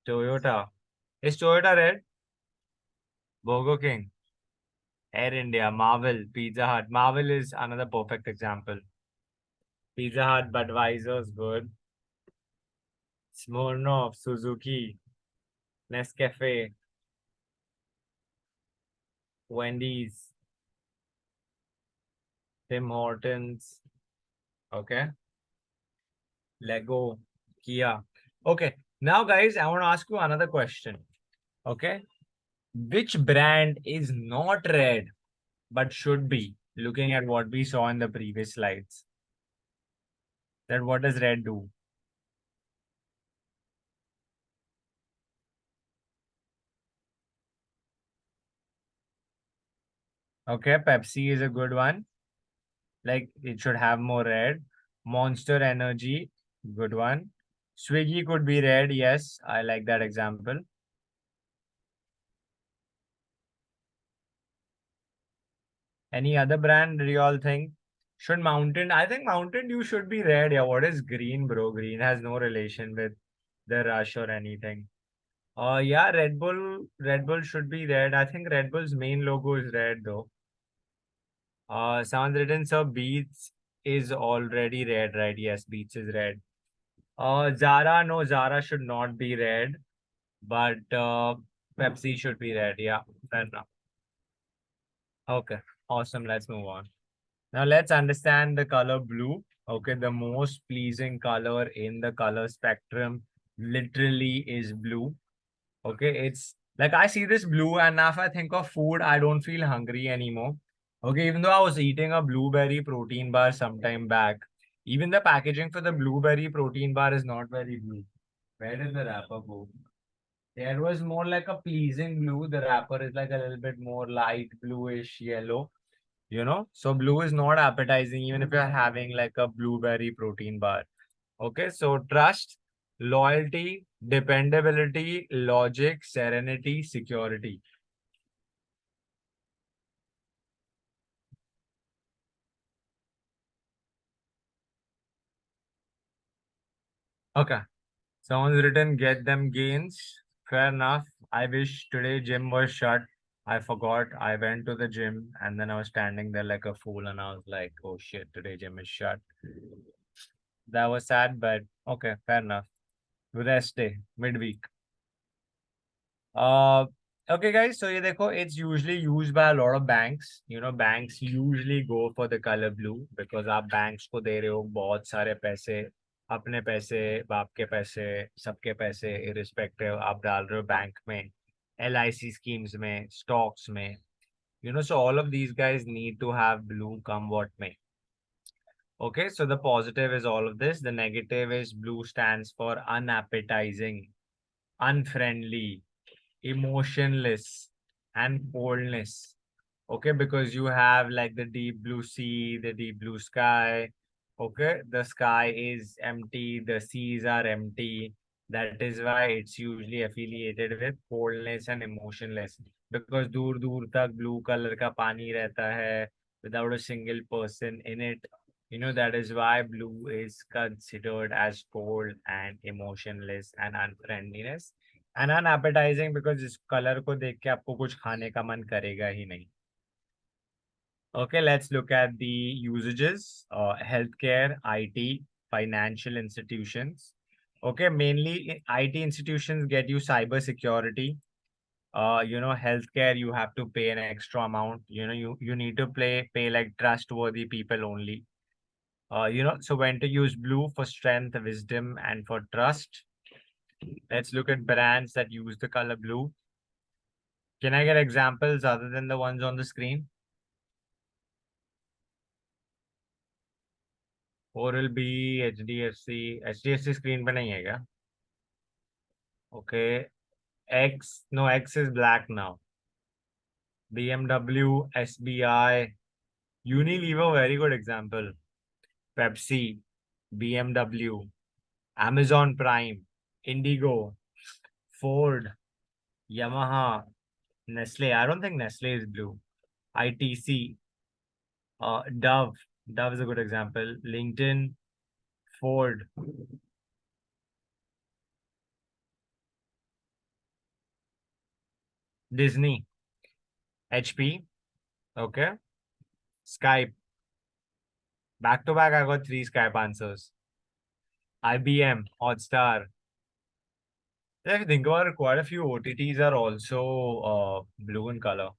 [SPEAKER 1] Toyota. Is Toyota red? Burger King, Air India, Marvel, Pizza Hut. Marvel is another perfect example. Pizza Hut, Budweiser is good. Smirnoff, Suzuki, Nescafe, Wendy's, Tim Hortons. Okay. Lego, Kia. Okay. Now, guys, I want to ask you another question. Okay. Which brand is not red but should be, looking at what we saw in the previous slides? That what does red do? Okay, Pepsi is a good one. Like it should have more red. Monster Energy, good one. Swiggy could be red. Yes, I like that example. Any other brand do you all think? Should Mountain? I think Mountain Dew should be red. Yeah, what is green, bro? Green has no relation with the rush or anything. Yeah, Red Bull. Red Bull should be red. I think Red Bull's main logo is red though. Sounds written, so Beats is already red, right? Yes, Beats is red. Zara, no, Zara should not be red, but Pepsi should be red. Yeah, fair enough. Okay, awesome. Let's move on. Now let's understand the color blue. Okay, the most pleasing color in the color spectrum literally is blue. Okay, it's like I see this blue, and now if I think of food, I don't feel hungry anymore. Okay, even though I was eating a blueberry protein bar sometime back, even the packaging for the blueberry protein bar is not very blue. Where did the wrapper go? There was more like a pleasing blue. The wrapper is like a little bit more light bluish yellow, you know? So blue is not appetizing, even if you're having like a blueberry protein bar. Okay, so trust, loyalty, dependability, logic, serenity, security. Okay, someone's written get them gains. Fair enough. I wish today gym was shut. I forgot. I went to the gym and then I was standing there like a fool and I was like, oh shit, today gym is shut. That was sad, but okay, fair enough. Rest day, midweek. Uh, okay, guys. So ये देखो, it's usually used by a lot of banks. You know, banks usually go for the color blue because आप banks को दे रहे हो बहुत सारे पैसे, अपने पैसे, बाप के पैसे, सबके पैसे, irrespective आप डाल रहे हो बैंक में, LIC schemes में, stocks में. You know, so all of these guys need to have blue come what may. Okay, so the positive is all of this. The negative is blue stands for unappetizing. unfriendly, emotionless, and coldness. Okay, because you have like the deep blue sea, the deep blue sky. Okay, the sky is empty, the seas are empty. That is why it's usually affiliated with coldness and emotionless. Because दूर दूर तक blue color का पानी रहता है without a single person in it. You know, that is why blue is considered as cold and emotionless and unfriendliness and unappetizing because इस color को देख के आपको कुछ खाने का मन करेगा ही नहीं. Okay, let's look at the usages. Healthcare, IT, financial institutions. Okay, mainly IT institutions get you cyber security. You know, healthcare, you have to pay an extra amount. You know, you need to pay like trustworthy people only. You know, so when to use blue for strength, wisdom, and for trust. Let's look at brands that use the color blue. Can I get examples other than the ones on the screen? Oral B, HDFC. HDFC screen पे नहीं है क्या? Okay. X, no, X is black now. BMW, SBI, Unilever, very good example. Pepsi, BMW, Amazon Prime, Indigo, Ford, Yamaha, Nestle. I don't think Nestle is blue. ITC, Dove. Dove is a good example. LinkedIn, Ford, Disney, HP, okay, Skype. Back to back, I got 3 Skype answers. IBM, Hotstar. If you think about it, quite a few OTTs are also blue in color.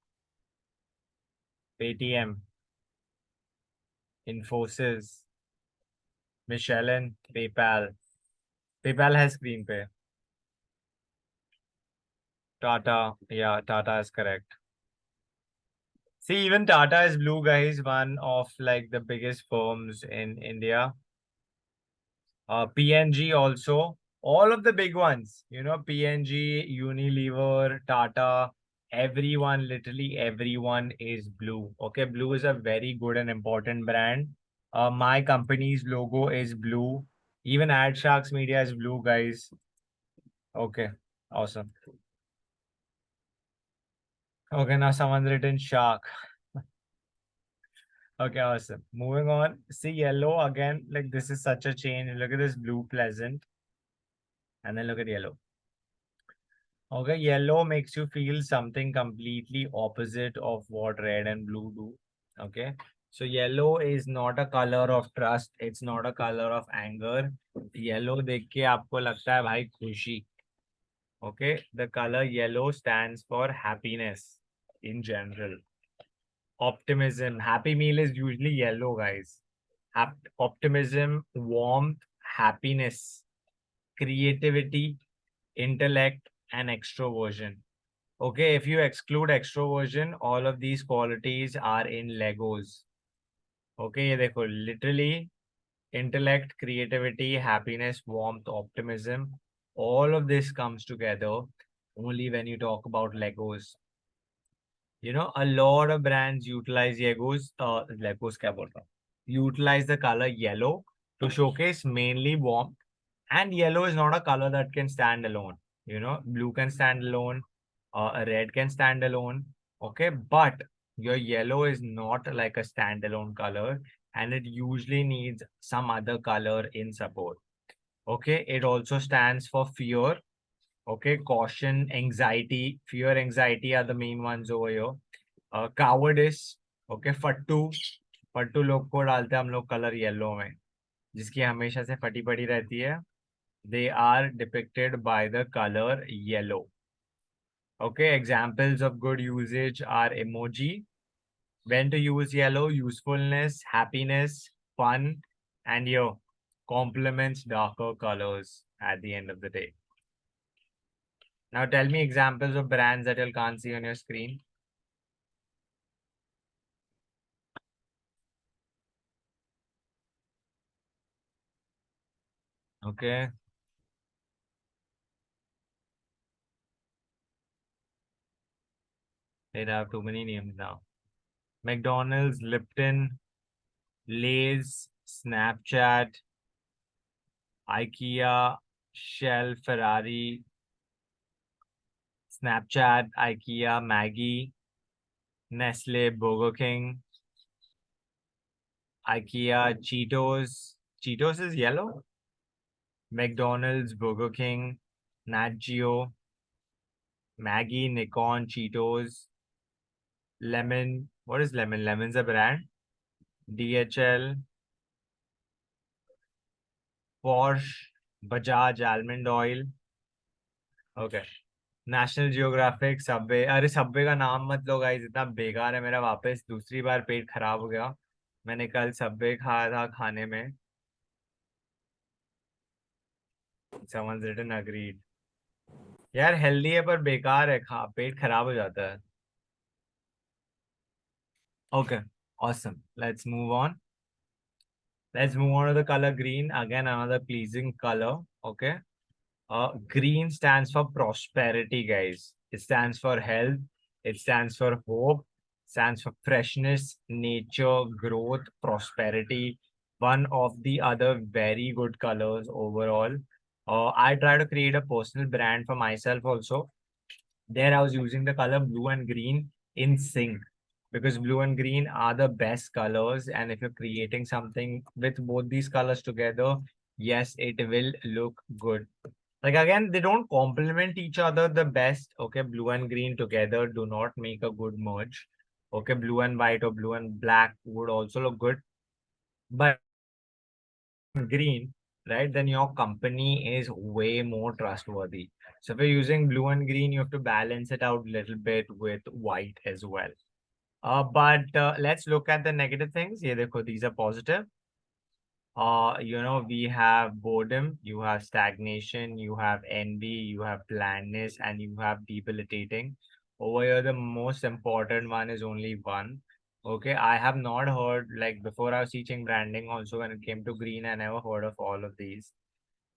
[SPEAKER 1] Paytm, Infosys, Michelin, PayPal. PayPal has screen pay. Tata, yeah, Tata is correct. See, even Tata is blue, guys, one of like the biggest firms in India. PNG also, all of the big ones, you know, PNG, Unilever, Tata, everyone, literally everyone is blue. Okay, blue is a very good and important brand. My company's logo is blue. Even AdSharks Media is blue, guys. Okay, awesome. Okay, now someone's written shark. Okay, awesome. Moving on. See, yellow again, like this is such a change. Look at this blue pleasant. And then look at yellow. Okay, yellow makes you feel something completely opposite of what red and blue do. Okay, so yellow is not a color of trust. It's not a color of anger. Yellow देख के आपको लगता है भाई खुशी. Okay, the color yellow stands for happiness in general. Optimism. Happy meal is usually yellow, guys. Optimism, warmth, happiness, creativity, intellect, and extroversion. Okay, if you exclude extroversion, all of these qualities are in Legos. Okay, ये देखो, literally intellect, creativity, happiness, warmth, optimism, all of this comes together only when you talk about Legos. You know, a lot of brands utilize Legos क्या बोल रहा हूँ? Utilize the color yellow to showcase mainly warmth. And yellow is not a color that can stand alone. You know, blue can stand alone, red can stand alone. Okay, but your yellow is not like a standalone color, and it usually needs some other color in support. Okay, it also stands for fear. Okay, caution, anxiety. Fear, anxiety are the main ones over here. Cowardice. Okay, फट्टू. फट्टू लोग को डालते हैं हम लोग colour yellow में, जिसकी हमेशा से फटी पड़ी रहती है. They are depicted by the color yellow. Okay, examples of good usage are emoji. When to use yellow, usefulness, happiness, fun, and your complements darker colors at the end of the day. Now tell me examples of brands that you can't see on your screen. Okay. They have too many names now. McDonald's, Lipton, Lay's, Snapchat, IKEA, Shell, Ferrari, Snapchat, IKEA, Maggie, Nestle, Burger King, IKEA, Cheetos. Cheetos is yellow. McDonald's, Burger King, Nat Geo, Maggie, Nikon, Cheetos, Lemon. What is Lemon? Lemon's a brand. DHL, Porsche, Bajaj, Almond Oil. Okay. National geographic Subway. अरे Subway का नाम मत लो guys, इतना बेकार है मेरा. वापस दूसरी बार पेट खराब हो गया. मैंने कल सबवे खाया था खाने में. Someone's written agreed. यार हेल्दी है पर बेकार है, पेट खराब हो जाता है. Okay, awesome. Let's move on. Let's move on to the color green. Again, another pleasing color. Okay. Green stands for prosperity, guys. It stands for health. It stands for hope. Stands for freshness, nature, growth, prosperity. One of the other very good colors overall. I try to create a personal brand for myself also. There I was using the color blue and green in sync, because blue and green are the best colors, and if you're creating something with both these colors together, yes, it will look good. Like again, they don't complement each other the best. Okay, blue and green together do not make a good merge. Okay, blue and white or blue and black would also look good, but green, right, then your company is way more trustworthy. So if you're using blue and green, you have to balance it out a little bit with white as well. But let's look at the negative things. Yeah, these are positive. We have boredom, you have stagnation, you have envy, you have blandness, and you have debilitating. Over here, the most important one is only one. Okay, I have not heard, like before I was teaching branding also, when it came to green, I never heard of all of these.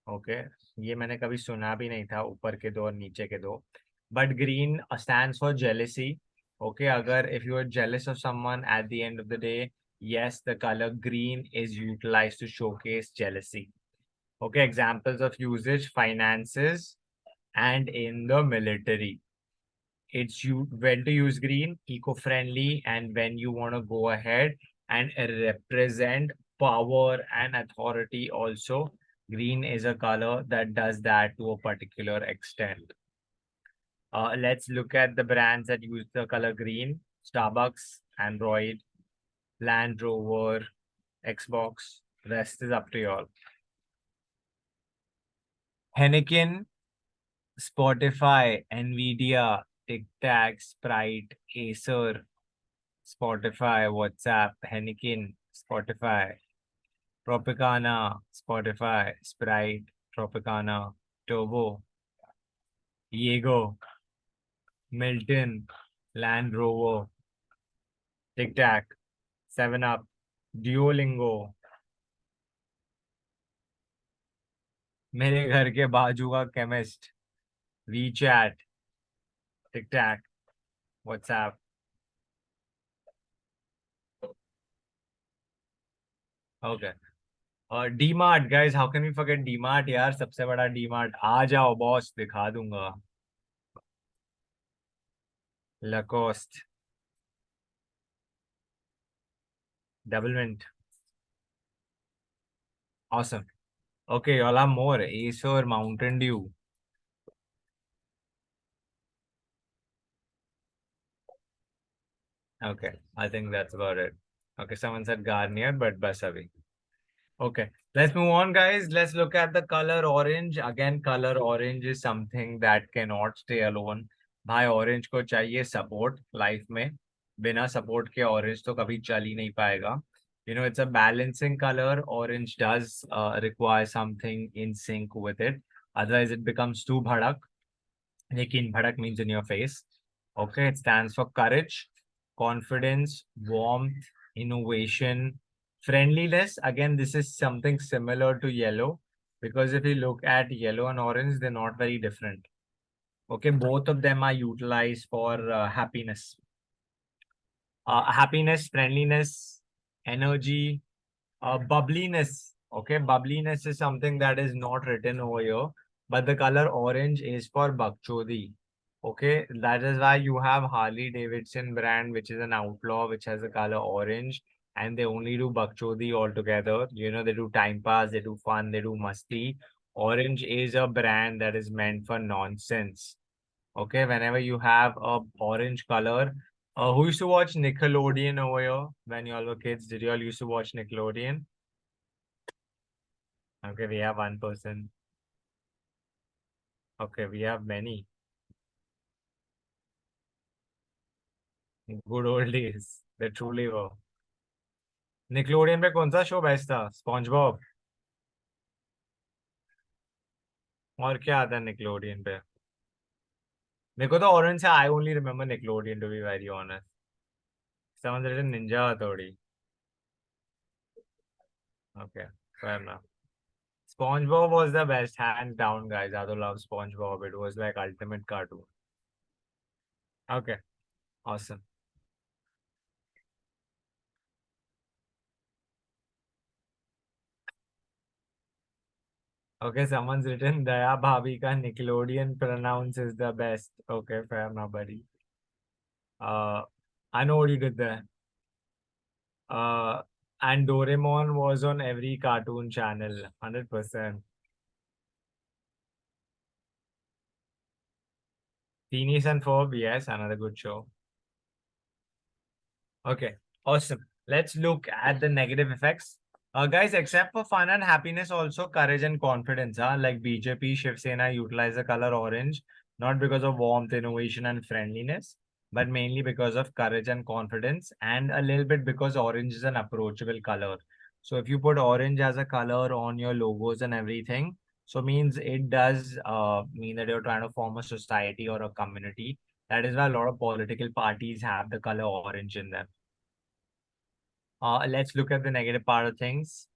[SPEAKER 1] Okay, ये मैंने कभी सुना भी नहीं था, ऊपर के दो और नीचे के दो. But green stands for jealousy. Okay, agar if you are jealous of someone at the end of the day, yes, the color green is utilized to showcase jealousy. Okay, examples of usage: finances and in the military. It's you when to use green, eco-friendly, and when you want to go ahead and represent power and authority also. Green is a color that does that to a particular extent. Let's look at the brands that use the color green: Starbucks, Android, Land Rover, Xbox. Rest is up to you all. Heineken, Spotify, Nvidia, Tic Tac, Sprite, Acer, Spotify, WhatsApp, Heineken, Spotify, Tropicana, Spotify, Sprite, Tropicana, Turbo, Diego, Milton, Land Rover, Tic Tac, 7-Up, Duolingo, मेरे घर के बाजू का chemist, WeChat, Tic Tac, WhatsApp. Okay. DMart, guys, how can we forget DMart? यार सबसे बड़ा DMart. आ जाओ boss, दिखा दूंगा. Lacoste, Double Mint. Awesome. Okay, y'all have more. Acer, Mountain Dew. Okay, I think that's about it. Okay, someone said Garnier, but bas abhi. Okay, let's move on, guys. Let's look at the color orange. Again, color orange is something that cannot stay alone. भाई orange को चाहिए support life में. बिना support के orange तो कभी चल ही नहीं पाएगा. It's a balancing color. Orange does require something in sync with it. Otherwise, it becomes too bhadak. Lekin bhadak means in your face. Okay, it stands for courage, confidence, warmth, innovation, friendliness. Again, this is something similar to yellow, because if you look at yellow and orange, they're not very different. Okay, both of them are utilized for happiness. Happiness, friendliness, energy, bubbliness. Okay, bubbliness is something that is not written over here, but the color orange is for bakchodi. Okay, that is why you have Harley Davidson brand, which is an outlaw, which has the color orange, and they only do bakchodi altogether. You know, they do time pass, they do fun, they do musty. Orange is a brand that is meant for nonsense. Okay, whenever you have a orange color, who used to watch Nickelodeon over here when you all were kids? Did you all used to watch Nickelodeon? Okay, we have one person. Okay, we have many. Good old days. They truly were. Nickelodeon पे कौन सा show best था? SpongeBob. और क्या आता है Nickelodeon पे? मेरे को तो ऑरेंज से I only remember Nickelodeon to be very honest. Someone's written Ninja Hattori. Okay, fair enough. SpongeBob was the best, hands down, guys. I love SpongeBob. It was like ultimate cartoon. Okay, awesome. Okay, someone's written Daya Bhabhi ka Nickelodeon pronounce is the best. Okay, fair enough, buddy. I know what you did there. Uh, and Doraemon was on every cartoon channel, 100%. Phineas and Ferb, yes, another good show. Okay, awesome. Let's look at the negative effects. Guys, except for fun and happiness, also courage and confidence. Like BJP, Shiv Sena utilize the color orange, not because of warmth, innovation, and friendliness, but mainly because of courage and confidence, and a little bit because orange is an approachable color. So if you put orange as a color on your logos and everything, so means it does mean that you're trying to form a society or a community. That is why a lot of political parties have the color orange in them. Let's look at the negative part of things.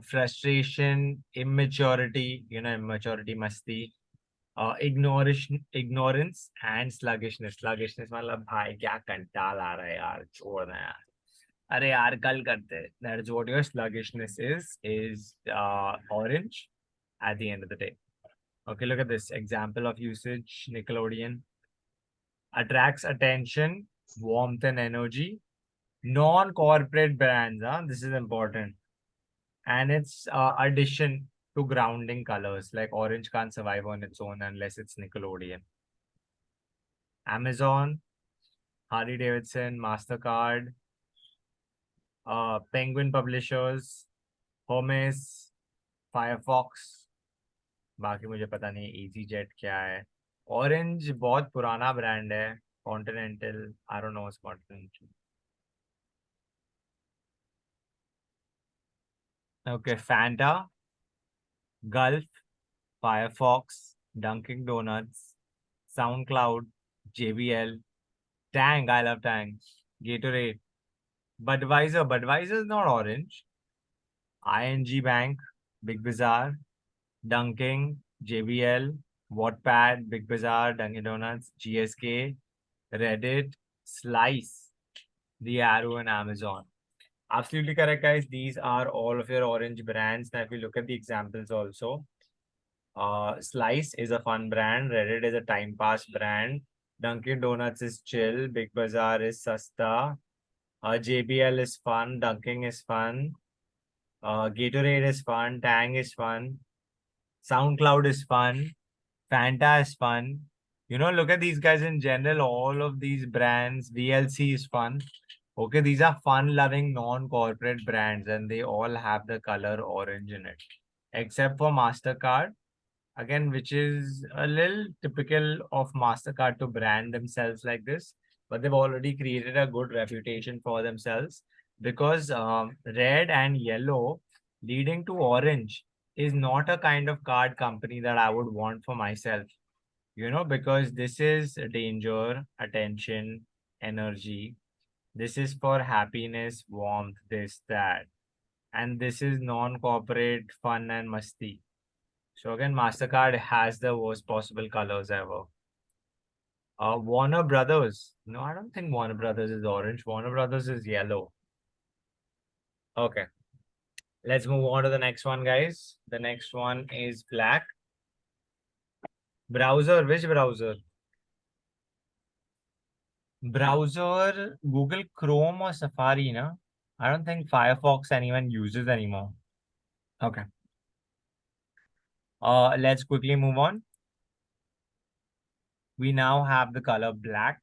[SPEAKER 1] Frustration, immaturity, immaturity masti, ignorance and sluggishness. Sluggishness मतलब भाई क्या कंटाल आ रहा है यार छोड़ दे यार अरे यार कल करते हैं. That is what your sluggishness is orange at the end of the day. Okay, look at this example of usage. Nickelodeon attracts attention, warmth and energy. Non-corporate brands, this is important. And its addition to grounding colors, like orange can't survive on its own unless it's Nickelodeon. Amazon, Harley Davidson, MasterCard, Penguin Publishers, Hermes, Firefox. बाकी मुझे पता नहीं EasyJet क्या है. Orange बहुत पुराना brand है. Continental, I don't know what's Continental. Okay, Fanta, Gulf, Firefox, Dunkin' Donuts, SoundCloud, JBL, Tang, I love Tang, Gatorade, Budweiser, Budweiser is not orange, ING Bank, Big Bazaar, Dunkin', JBL, Wattpad, Big Bazaar, Dunkin' Donuts, GSK, Reddit, Slice, The Arrow, and Amazon. Absolutely correct, guys. These are all of your orange brands. Now, if you look at the examples also, Slice is a fun brand. Reddit is a time pass brand. Dunkin' Donuts is chill. Big Bazaar is sasta. JBL is fun. Dunkin' is fun. Gatorade is fun. Tang is fun. SoundCloud is fun. Fanta is fun. Look at these guys in general. All of these brands. VLC is fun. Okay, these are fun-loving non-corporate brands and they all have the color orange in it. Except for MasterCard, again, which is a little typical of MasterCard to brand themselves like this, but they've already created a good reputation for themselves because red and yellow leading to orange is not a kind of card company that I would want for myself, because this is danger, attention, energy. This is for happiness, warmth, this, that. And this is non-corporate fun and musty. So again, MasterCard has the worst possible colors ever. Warner Brothers. No, I don't think Warner Brothers is orange. Warner Brothers is yellow. Okay. Let's move on to the next one, guys. The next one is black. Browser, which browser? Browser, Google Chrome or Safari, no? I don't think Firefox anyone uses anymore. Okay. Let's quickly move on. We now have the color black.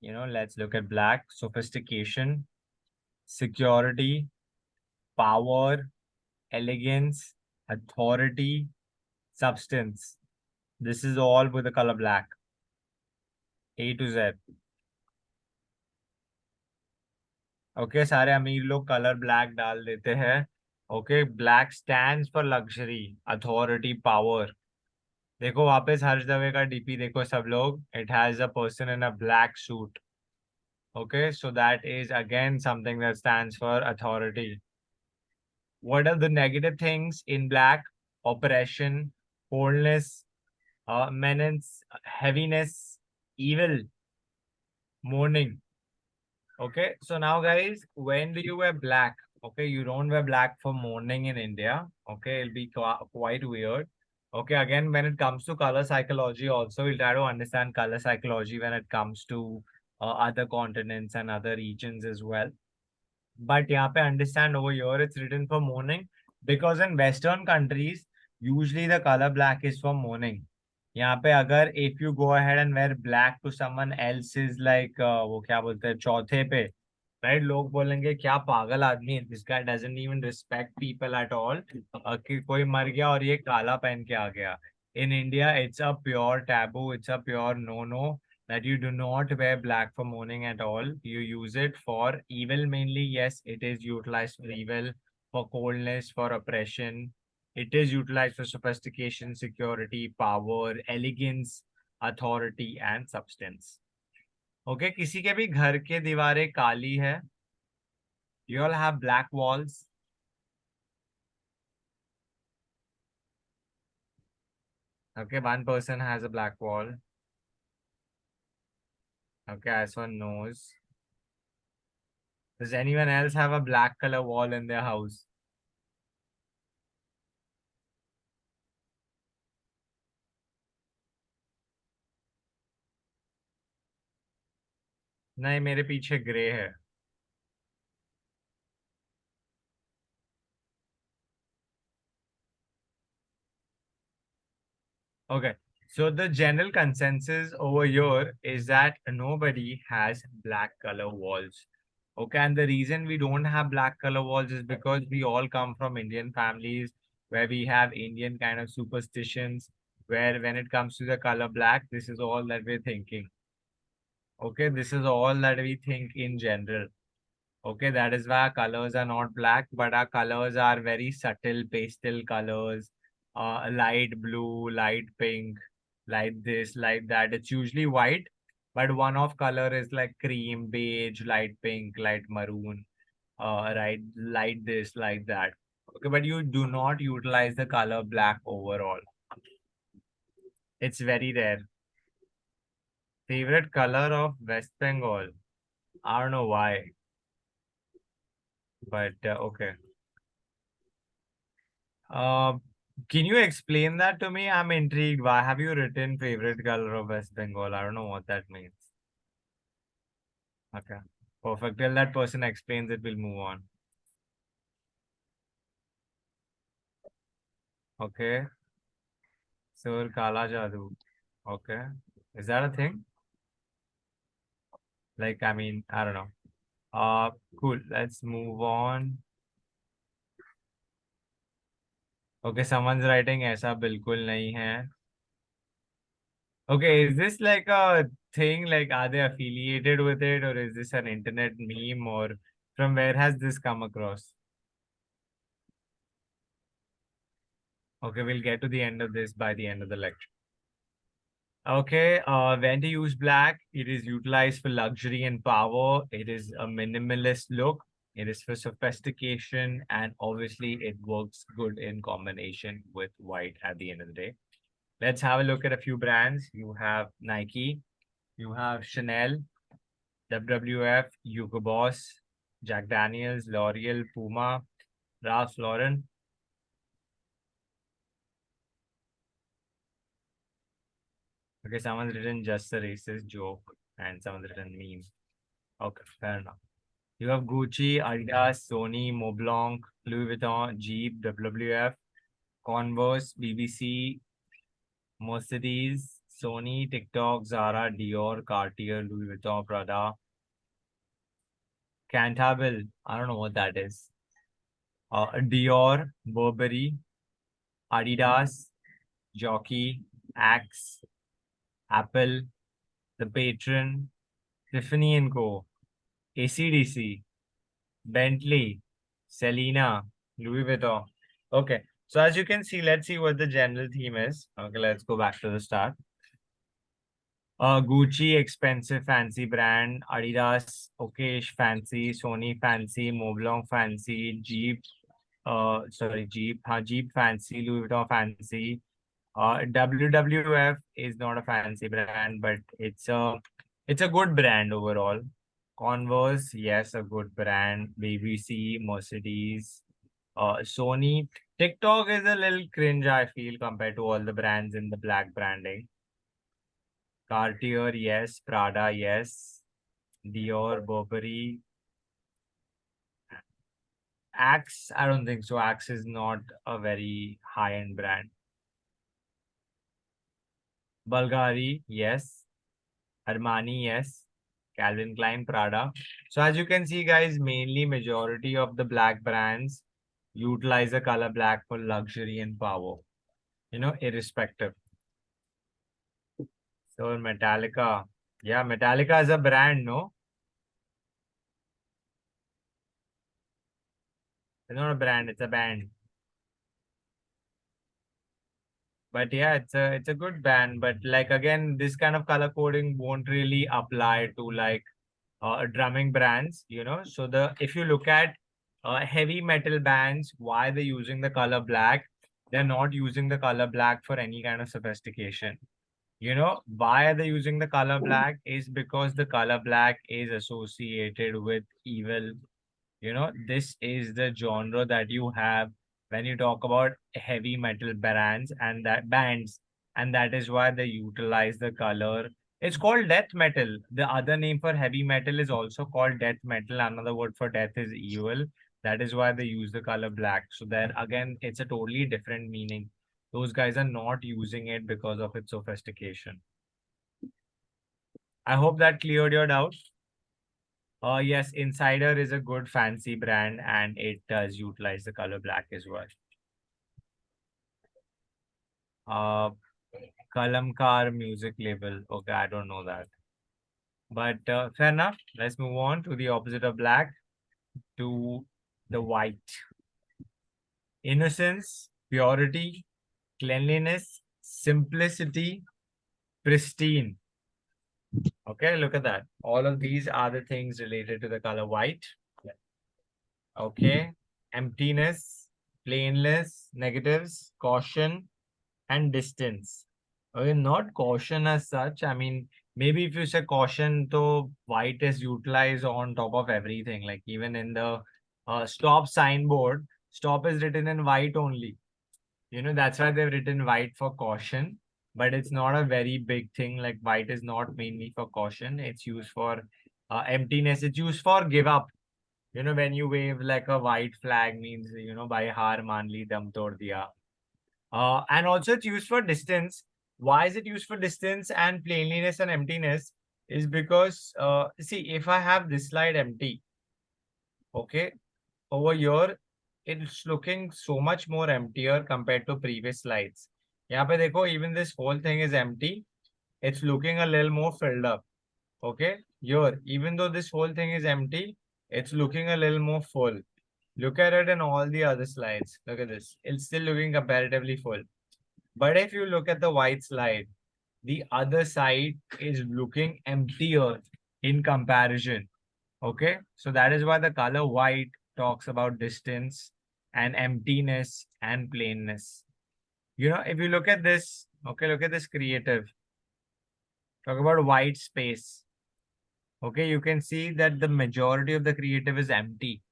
[SPEAKER 1] Let's look at black. Sophistication, security, power, elegance, authority, substance. This is all with the color black. A to Z. Okay, सारे अमीर लोग colour black डाल देते हैं. Okay, black stands for luxury, authority, power. देखो वापस हर्ष दवे का DP देखो सब लोग. It has a person in a black suit. Okay, so that is again something that stands for authority. What are the negative things in black? Oppression, coldness, menace, heaviness, evil, mourning. Okay, so now guys, when do you wear black? Okay, you don't wear black for mourning in India. Okay, it'll be quite weird. Okay, again, when it comes to color psychology, also we'll try to understand color psychology when it comes to other continents and other regions as well. But यहाँ पे understand over here, it's written for mourning because in Western countries, usually the color black is for mourning. यहाँ पे अगर if you go ahead and wear black to someone else's like वो क्या बोलते हैं चौथे पे, right? लोग बोलेंगे क्या पागल आदमी है, this guy doesn't even respect people at all. कि कोई मर गया और ये काला पहन के आ गया. In India, it's a pure taboo, it's a pure no-no that you do not wear black for mourning at all. You use it for evil mainly. Yes, it is utilized for evil, for coldness, for oppression. It is utilized for sophistication, security, power, elegance, authority, and substance. Okay, किसी के भी घर के दीवारें काली है. You all have black walls. Okay, one person has a black wall. Okay, I saw nose. Does anyone else have a black color wall in their house? नहीं, मेरे पीछे ग्रे है. Okay, so the general consensus over here is that nobody has black color walls. Okay, and the reason we don't have black color walls is because we all come from Indian families where we have Indian kind of superstitions, where when it comes to the color black, this is all that we're thinking. Okay, this is all that we think in general. Okay, that is why our colors are not black, but our colors are very subtle pastel colors, light blue, light pink, like this, like that. It's usually white, but one of color is like cream, beige, light pink, light maroon, right, light this, like that. Okay, but you do not utilize the color black overall. It's very rare. Favorite color of West Bengal? I don't know why, but okay. Uh, can you explain that to me? I'm intrigued. Why have you written favorite color of West Bengal? I don't know what that means. Okay, perfect. Till that person explains it, we'll move on. Okay. Sir Kala Jadoo. Okay. Is that a thing? Like, I mean, I don't know. Cool. Let's move on. Okay, someone's writing ऐसा बिल्कुल नहीं है. Okay, is this like a thing? Like, are they affiliated with it, or is this an internet meme, or from where has this come across? Okay, we'll get to the end of this by the end of the lecture. Okay, when to use black, it is utilized for luxury and power. It is a minimalist look. It is for sophistication, and obviously it works good in combination with white at the end of the day. Let's have a look at a few brands. You have Nike, you have Chanel, WWF, Hugo Boss, Jack Daniels, L'Oreal, Puma, Ralph Lauren. Okay, someone's written just a racist joke and someone's written meme. Okay, fair enough. You have Gucci, Adidas, Sony, Montblanc, Louis Vuitton, Jeep, WWF, Converse, BBC, Mercedes, Sony, TikTok, Zara, Dior, Cartier, Louis Vuitton, Prada, Cantabile. I don't know what that is. Dior, Burberry, Adidas, Jockey, Axe, Apple, The Patron, Tiffany and Co, ACDC, Bentley, Selena, Louis Vuitton. Okay, so as you can see, let's see what the general theme is. Okay, let's go back to the start. Gucci, expensive, fancy brand. Adidas, okayish, fancy. Sony, fancy. Montblanc, fancy. Jeep, Jeep, fancy. Louis Vuitton, fancy. WWF is not a fancy brand, but it's a good brand overall. Converse, yes, a good brand. BBC, Mercedes, Sony. TikTok is a little cringe, I feel, compared to all the brands in the black branding. Cartier, yes. Prada, yes. Dior, Burberry. Axe, I don't think so. Axe is not a very high-end brand. Bulgari, yes. Armani, yes. Calvin Klein, Prada. So as you can see, guys, mainly majority of the black brands utilize the color black for luxury and power, irrespective. So Metallica, yeah, Metallica is a brand, no? It's not a brand, it's a band. But yeah, it's a good band. But like again, this kind of color coding won't really apply to like drumming brands, So if you look at heavy metal bands, why they're using the color black, they're not using the color black for any kind of sophistication. Why are they using the color black is because the color black is associated with evil. This is the genre that you have when you talk about heavy metal bands, and that is why they utilize the color. It's called death metal. The other name for heavy metal is also called death metal. Another word for death is evil. That is why they use the color black. So there again, it's a totally different meaning. Those guys are not using it because of its sophistication. I hope that cleared your doubt. Yes, Insider is a good fancy brand and it does utilize the color black as well. Kalamkar music label. Okay, I don't know that. But fair enough. Let's move on to the opposite of black, to the white. Innocence, purity, cleanliness, simplicity, pristine. Okay, look at that. All of these are the things related to the color white. Okay, emptiness, plainness, negatives, caution, and distance. Okay, not caution as such. I mean, maybe if you say caution, though, white is utilized on top of everything. Like even in the stop signboard, stop is written in white only. That's why they've written white for caution. But it's not a very big thing. Like white is not mainly for caution. It's used for emptiness. It's used for give up. When you wave like a white flag means, by har maan li dam tod diya. And also it's used for distance. Why is it used for distance and plainness and emptiness? Is because, see, if I have this slide empty, okay, over here, it's looking so much more emptier compared to previous slides. यहाँ पे देखो, even this whole thing is empty. It's looking a little more filled up. Okay, here, even though this whole thing is empty, it's looking a little more full. Look at it in all the other slides. Look at this. It's still looking comparatively full. But if you look at the white slide, the other side is looking emptier in comparison. Okay, so that is why the color white talks about distance and emptiness and plainness. If you look at this, Okay, look at this creative. Talk about white space. Okay, you can see that the majority of the creative is empty.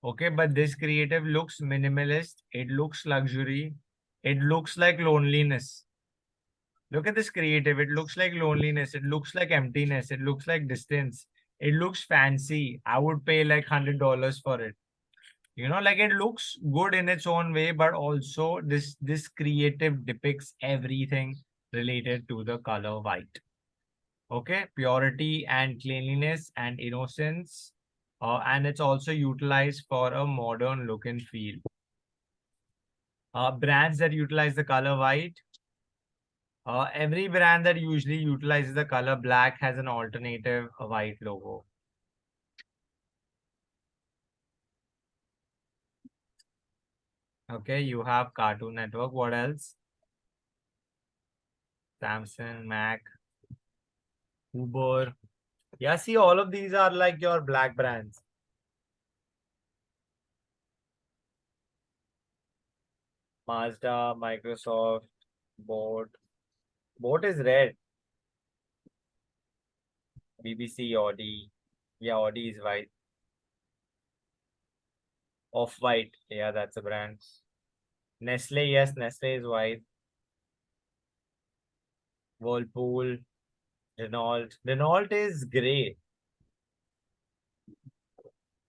[SPEAKER 1] Okay, but this creative looks minimalist. It looks luxury. It looks like loneliness. Look at this creative. It looks like loneliness. It looks like emptiness. It looks like distance. It looks fancy. I would pay like $100 for it. You know, like it looks good in its own way, but also this creative depicts everything related to the color white. Okay, purity and cleanliness and innocence, and it's also utilized for a modern look and feel. Brands that utilize the color white, every brand that usually utilizes the color black has an alternative white logo. Okay, you have Cartoon Network. What else? Samsung, Mac, Uber. Yeah, see, all of these are like your black brands. Mazda, Microsoft, Boat. Boat is red. BBC, Audi. Yeah, Audi is white. Off-white. Yeah, that's a brand. Nestle, yes, Nestle is white. Whirlpool, Renault. Renault is gray.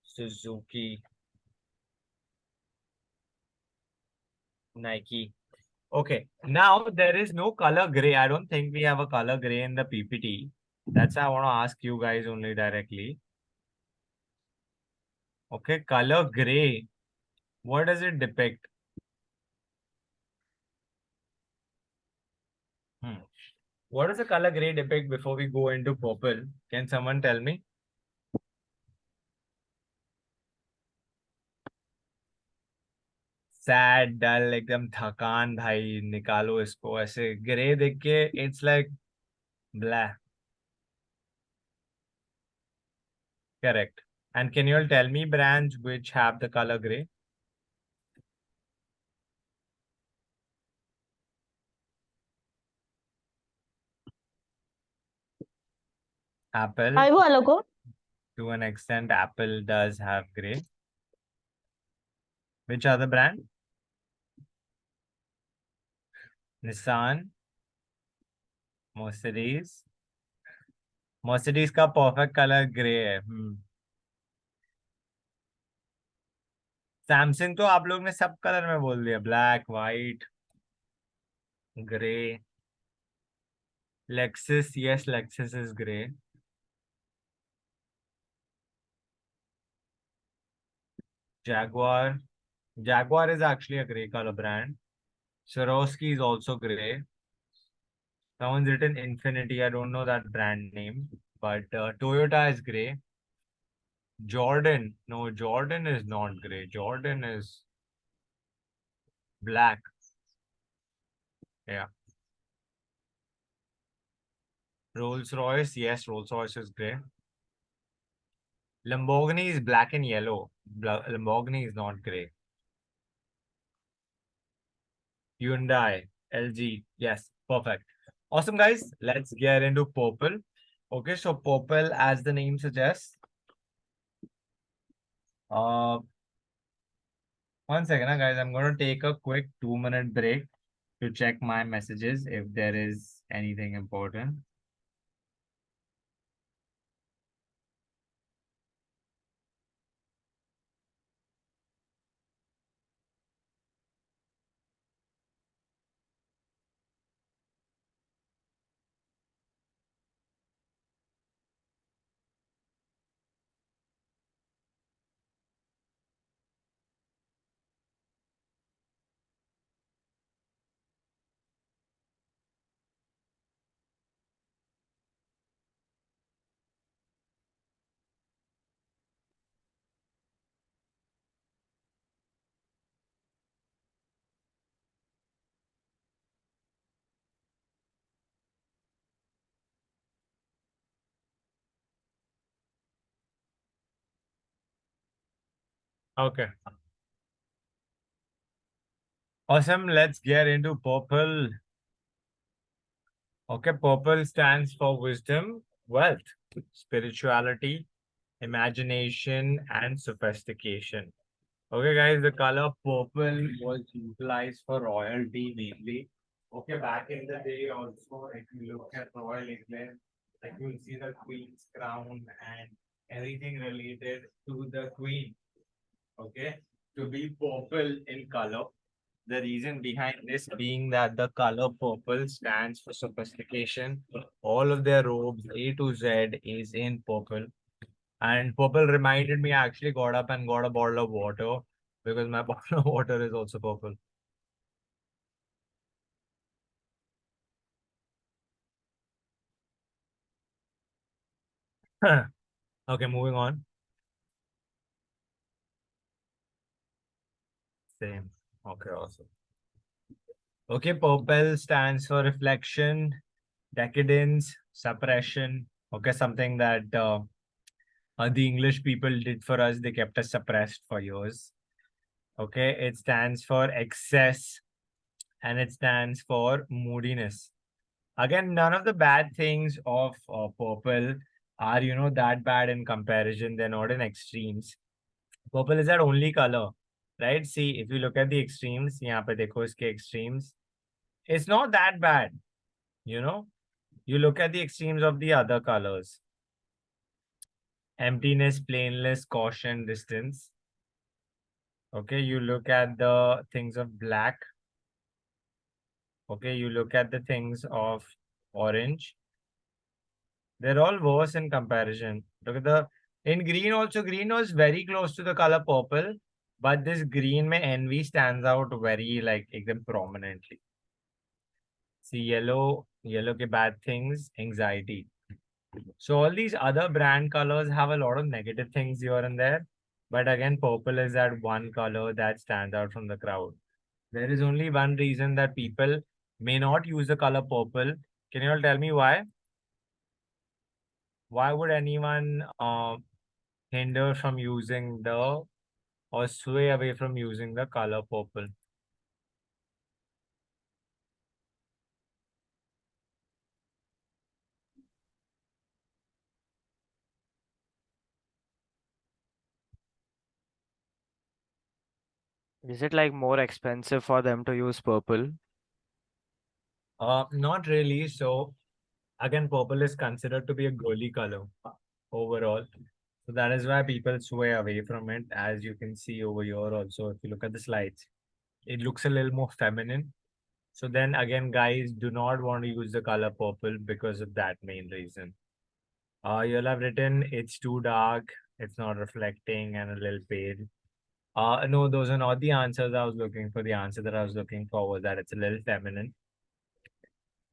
[SPEAKER 1] Suzuki, Nike. Okay, now there is no color gray. I don't think we have a color gray in the PPT. That's why I want to ask you guys only directly. Okay, color gray. What does it depict? What does the color gray depict before we go into purple? Can someone tell me? Sad dull एकदम थकान भाई निकालो इसको ऐसे grey देख के it's like black correct and can you all tell me brands which have the color gray? Apple,
[SPEAKER 5] I वो अलग हो
[SPEAKER 1] to an extent Apple does have gray. Which other brand? Nissan, Mercedes. Mercedes का perfect color gray है. Samsung तो आप लोग ने सब कलर में बोल दिया, black, white, grey. Lexus, yes, Lexus is gray. Jaguar. Jaguar is actually a grey color brand. Swarovski is also grey. Someone's written Infinity. I don't know that brand name, but Toyota is grey. Jordan. No, Jordan is not grey. Jordan is black. Yeah. Rolls-Royce. Yes, Rolls-Royce is grey. Lamborghini is black and yellow. Lamborghini is not grey. Hyundai, LG. Yes, perfect. Awesome, guys. Let's get into purple. Okay, so purple, as the name suggests. One second, guys. I'm going to take a quick 2-minute break to check my messages if there is anything important. Okay. Awesome. Let's get into purple. Okay, purple stands for wisdom, wealth, spirituality, imagination, and sophistication. Okay, guys, the color purple was utilized for royalty mainly. Okay, back in the day, also, if you look at Royal England, like you'll see the Queen's crown and everything related to the Queen. Okay, to be purple in color. The reason behind this being that the color purple stands for sophistication. All of their robes, A to Z, is in purple. And purple reminded me, I actually got up and got a bottle of water because my bottle of water is also purple. Okay, moving on. Same. Okay, awesome. Okay, purple stands for reflection, decadence, suppression. Okay, something that the English people did for us. They kept us suppressed for years. Okay, it stands for excess and it stands for moodiness. Again, none of the bad things of purple are, that bad in comparison. They're not in extremes. Purple is that only color, right? See, if you look at the extremes, यहाँ पे देखो इसके extremes, it's not that bad, you know. You look at the extremes of the other colors. Emptiness, plainness, caution, distance. Okay, you look at the things of black. Okay, you look at the things of orange. They're all worse in comparison. Look at the in green also. Green was very close to the color purple, but this green mein envy stands out very like ekdam prominently. See yellow, yellow ke bad things, anxiety. So all these other brand colors have a lot of negative things here and there, but again, purple is that one color that stands out from the crowd. There is only one reason that people may not use the color purple. Can you all tell me why? Why would anyone hinder from using the or sway away from using the color purple?
[SPEAKER 5] Is it like more expensive for them to use purple?
[SPEAKER 1] Not really. So again, purple is considered to be a girly color overall. So that is why people sway away from it. As you can see over here also, if you look at the slides, it looks a little more feminine. So then again, guys do not want to use the color purple because of that main reason. You'll have written it's too dark, it's not reflecting, and a little pale. No, those are not the answers I was looking for. The answer that I was looking for was that it's a little feminine.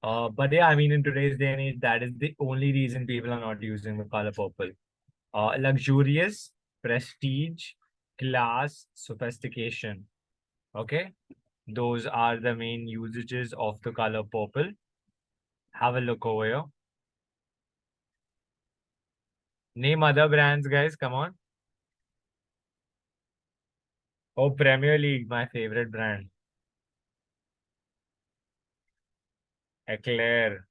[SPEAKER 1] But yeah, I mean, in today's day and age, that is the only reason people are not using the color purple. Luxurious, prestige, class, sophistication. Okay, those are the main usages of the color purple. Have a look over here. Name other brands, guys. Come on. Oh, Premier League, my favorite brand. Eclair,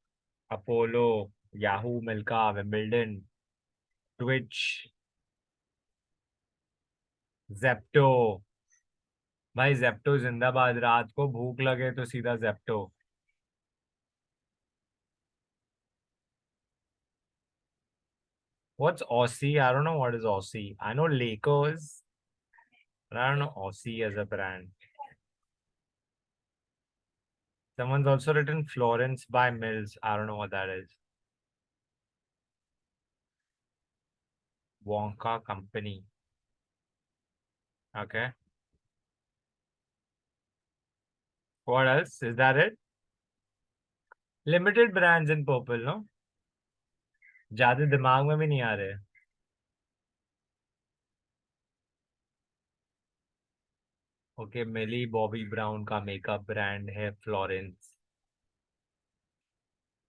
[SPEAKER 1] Apollo, Yahoo, Milka, Wimbledon, Twitch, Zepto. भाई Zepto जिंदाबाद रात को भूख लगे तो सीधा Zepto What's Aussie? I don't know what is Aussie. I know Lakers, but I don't know Aussie as a brand. Someone's also written Florence by Mills. I don't know what that is. Wonka Company. Okay. What else? Is that it? Limited brands in purple, no? ज्यादा दिमाग में भी नहीं आ रहे okay मिली Bobby brown का makeup brand है Florence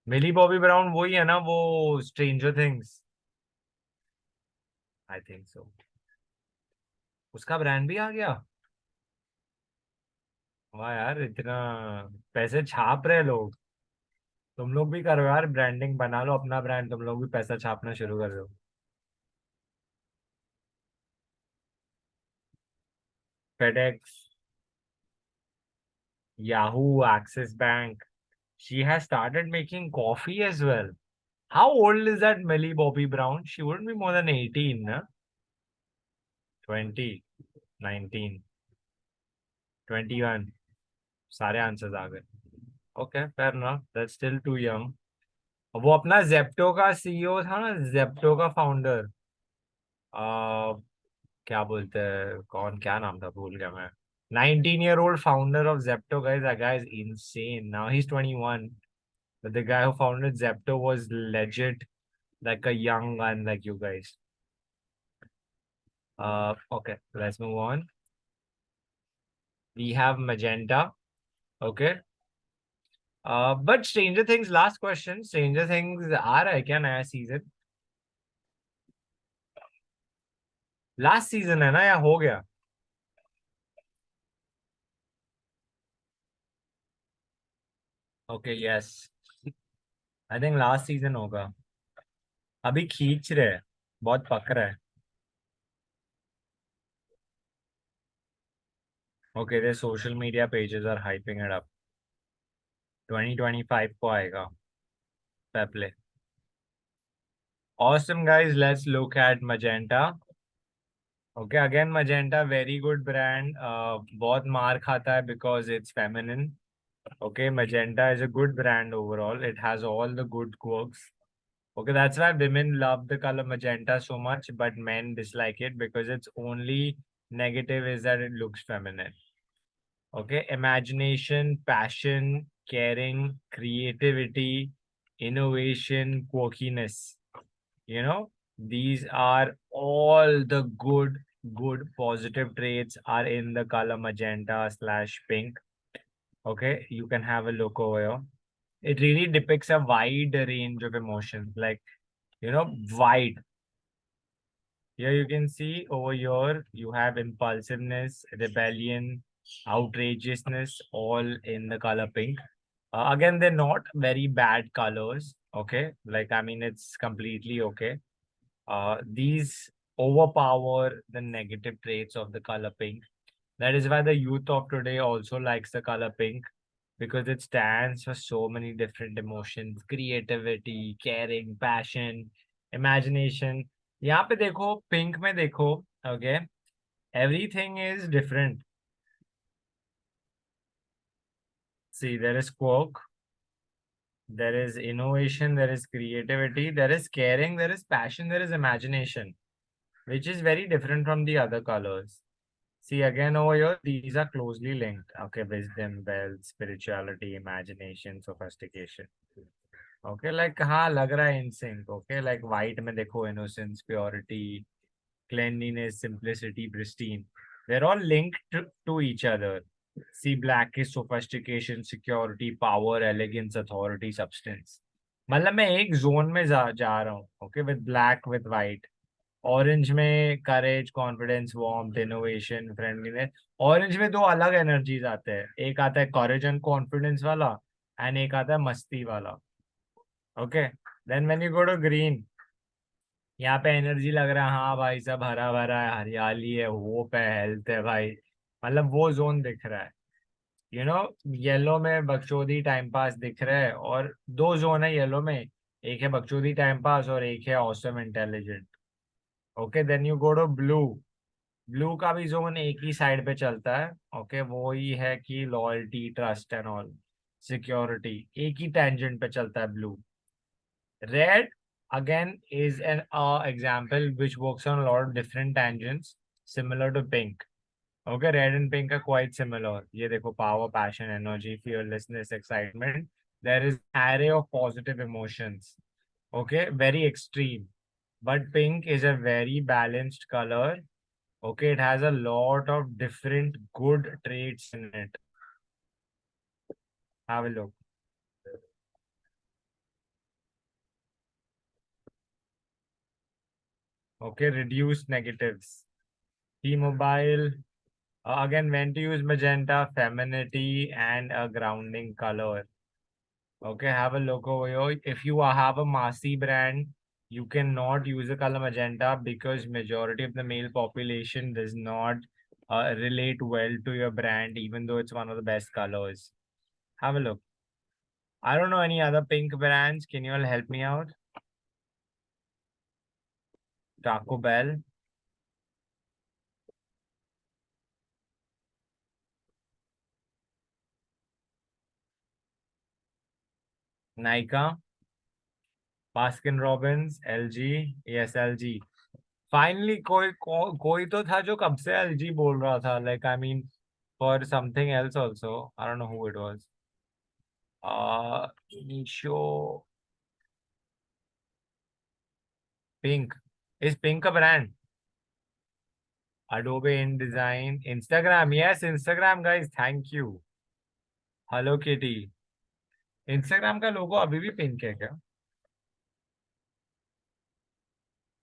[SPEAKER 1] मिली Bobby brown वही है ना वो stranger things I think so उसका ब्रांड भी आ गया वाह यार इतना पैसे छाप रहे लोग तुम लोग भी करो यार, ब्रांडिंग बना लो अपना ब्रांड, तुम लोग भी पैसा छापना शुरू कर दो। FedEx, Yahoo, Axis Bank. She has started making coffee as well. How old is that Millie Bobby Brown? She wouldn't be more than 18, no? 20, 19, 21. सारे आंसर्स आ गए। Okay, fair enough, that's still too young. वो अपना Zepto का CEO था ना, Zepto का founder. क्या बोलते हैं, कौन, क्या नाम था, भूल गया मैं। 19-year-old founder of Zepto, guys. That guy is insane. Now he's 21. But the guy who founded Zepto was legit like a young gun like you guys. Okay, let's move on. We have Magenta. Okay. But Stranger Things, last question. Stranger Things आ रहा है क्या नया season? Last season है ना, या हो गया? Okay, yes, I think last season होगा। अभी खींच रहे हैं, बहुत पक रहा है। Okay, the social media pages are hyping it up. 2025 को आएगा पेपले। Awesome guys, let's look at Magenta. Okay, again Magenta, very good brand. बहुत मार खाता है because it's feminine. Okay, Magenta is a good brand overall. It has all the good quirks. Okay, that's why women love the color magenta so much, but men dislike it because its only negative is that it looks feminine. Okay, imagination, passion, caring, creativity, innovation, quirkiness. You know, these are all the good positive traits are in the color magenta slash pink. Okay, you can have a look over here. It really depicts a wide range of emotions, like, wide. Here you can see over here, you have impulsiveness, rebellion, outrageousness, all in the color pink. Again, they're not very bad colors. Okay. Like, I mean, it's completely okay. These overpower the negative traits of the color pink. That is why the youth of today also likes the color pink, because it stands for so many different emotions, creativity, caring, passion, imagination. यहाँ पे देखो, pink में देखो, okay, everything is different. See, there is quirk, there is innovation, there is creativity, there is caring, there is passion, there is imagination, which is very different from the other colors. See, again over here, these are closely linked. Okay, wisdom, wealth, spirituality, imagination, sophistication. Okay, like हाँ लग रहा है in sync. Okay, like white में देखो, innocence, purity, cleanliness, simplicity, pristine. They're all linked to each other. See, black is sophistication, security, power, elegance, authority, substance. मतलब मैं एक zone में जा रहा हूँ, okay, with black, with white. Orange में courage, confidence, warmth, innovation, friendliness. Orange में दो अलग एनर्जीज आते हैं, एक आता है करेज एंड कॉन्फिडेंस वाला, एंड एक आता है मस्ती वाला। Okay, then when you go to green, यहाँ पे एनर्जी लग रहा है, हाँ भाई सब हरा भरा है, हरियाली है, होप है, हेल्थ है भाई, मतलब वो जोन दिख रहा है। येलो में बकचोदी टाइम पास दिख रहा है, और दो जोन है येलो में, एक है बकचोदी टाइम पास और एक है awesome intelligent. Okay, then you go to blue. Blue का भी जोन एक ही साइड पे चलता है। ओके, वो ही है कि loyalty, trust and all, security, एक ही टेंजेंट पे चलता है blue. Red again is an example which works on a lot of different tangents similar to pink. Okay, red and pink are quite similar. ये देखो, power, passion, energy, fearlessness, excitement. There is array of positive emotions. Okay, very extreme. But pink is a very balanced color. Okay, it has a lot of different good traits in it. Have a look. Okay, reduce negatives. T-Mobile. Again, when to use magenta, femininity and a grounding color. Okay, have a look over here. If you have a Masi brand, you cannot use the color magenta because majority of the male population does not relate well to your brand, even though it's one of the best colors. Have a look. I don't know any other pink brands. Can you all help me out? Taco Bell. Nika. Baskin Robbins. LG. Yes, LG. Finally, कोई तो था जो कब से LG बोल रहा था. Like, I mean, for something else also. I don't know who it was. Nisho. Pink. Is Pink a brand? Adobe InDesign. Instagram. Yes, Instagram, guys. Thank you. Hello Kitty. Instagram का लोगो अभी भी pink है क्या?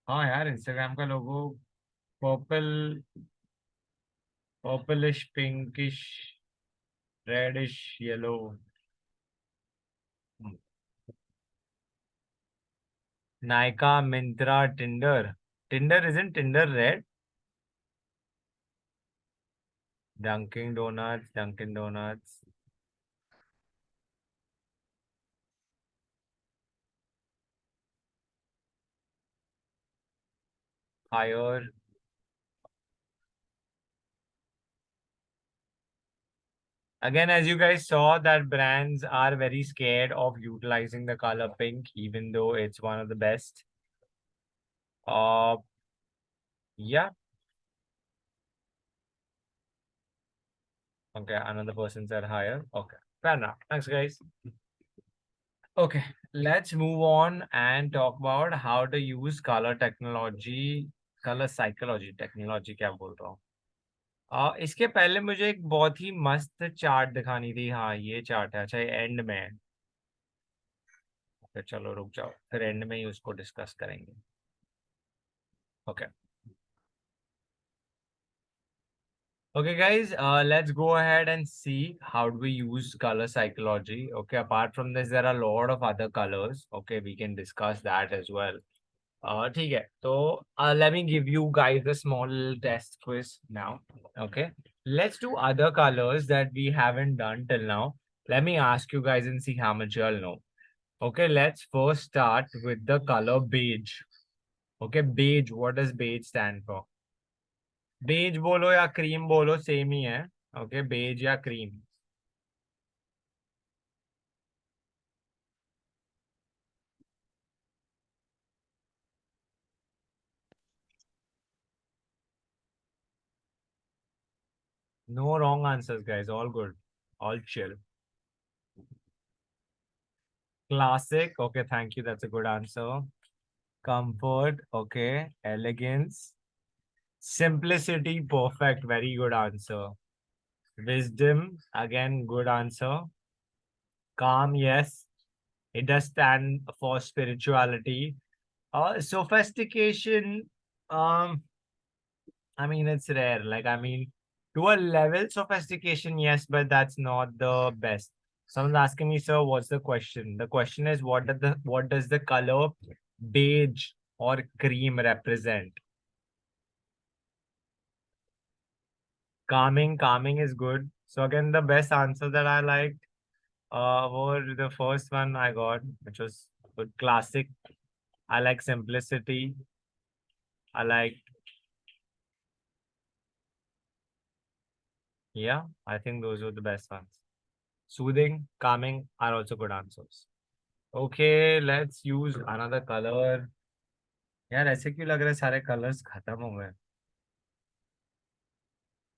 [SPEAKER 1] हाँ यार, Instagram का logo purple, purplish, pinkish, reddish, yellow. Nykaa, Myntra, Tinder. Tinder, isn't Tinder red? Dunkin' Donuts, Dunkin' Donuts. Higher. Again, as you guys saw, that brands are very scared of utilizing the color pink, even though it's one of the best. Yeah. Okay, another person said higher. Okay, fair enough. Thanks, guys. Okay, let's move on and talk about how to use color technology, color psychology technology क्या बोल रहा हूँ. इसके पहले मुझे एक बहुत ही मस्त चार्ट दिखानी थी. हाँ, ये चार्ट है. अच्छा, ये एंड में है. Okay, चलो रुक जाओ, फिर एंड में ही उसको डिस्कस करेंगे. Okay. Okay, guys, let's go ahead and see how do we use color psychology. Okay, apart from this, there are a lot of other colors. Okay, we can discuss that as well. ठीक है. So, let me give you guys a small test quiz now. Okay, let's do other colors that we haven't done till now. Let me ask you guys and see how much you all know. Okay, let's first start with the color beige. Okay, beige. What does beige stand for? Beige बोलो या cream बोलो, same ही है. Okay, beige या cream. No wrong answers guys, all good, all chill. Classic. Okay, thank you, that's a good answer. Comfort. Okay. Elegance. Simplicity. Perfect, very good answer. Wisdom. Again good answer. calm, yes, it does stand for spirituality. Sophistication, um I mean, it's rare. Like, I mean, to a level sophistication, yes, but that's not the best. Someone's asking me, sir, what's the question? The question is, what does the color beige or cream represent? Calming. Calming is good. So again, the best answer that I liked were the first one I got, which was good. Classic. I like simplicity. I like, yeah, I think those were the best ones. Soothing, calming are also good answers. Okay, let's use another color. यार, ऐसे क्यों लग रहा है सारे colours खत्म हो गए?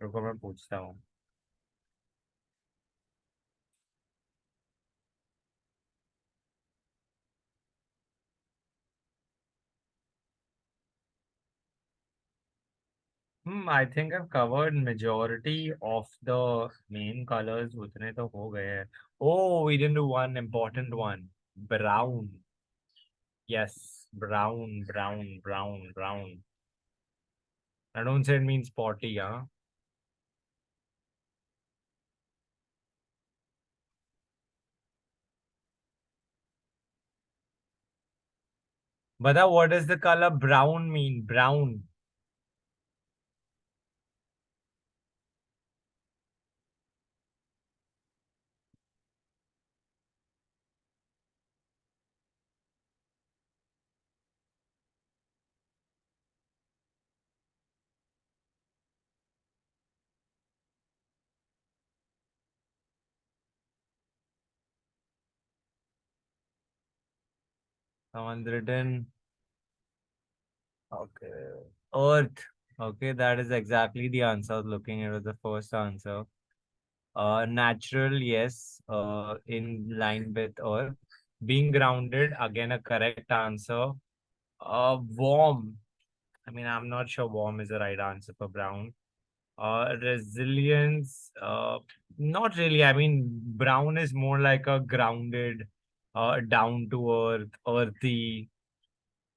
[SPEAKER 1] रुको, मैं पूछता हूँ. I think I've covered majority of the main colors. उतने तो हो गए हैं. Oh, we didn't do one important one. Brown. Yes, brown, brown, brown, brown. I don't say it means spotty, huh? Bata, what does the color brown mean? Brown. Someone's written, okay, Earth. Okay, that is exactly the answer I was looking at. It was the first answer. Natural, yes, in line with Earth. Being grounded, again, a correct answer. Warm. I mean, I'm not sure warm is the right answer for brown. Resilience, not really. I mean, brown is more like a grounded, down to earth, earthy.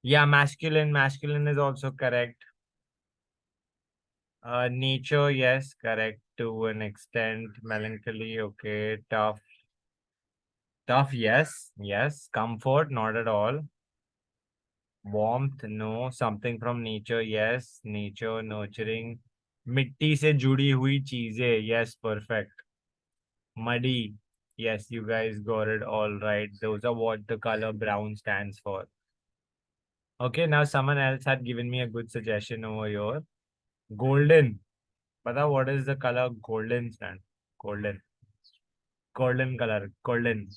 [SPEAKER 1] Yeah, masculine. Masculine is also correct. Nature, yes, correct to an extent. Melancholy, okay. Tough. Tough, yes. Yes. Comfort, not at all. Warmth, no. Something from nature, yes. Nature, nurturing. मिट्टी से जुड़ी हुई चीजें, yes, perfect. Muddy, yes, you guys got it all right. Those are what the color brown stands for. Okay, now someone else had given me a good suggestion over here. Golden. Pata, what is the color golden stand? Golden. Golden color. Golden.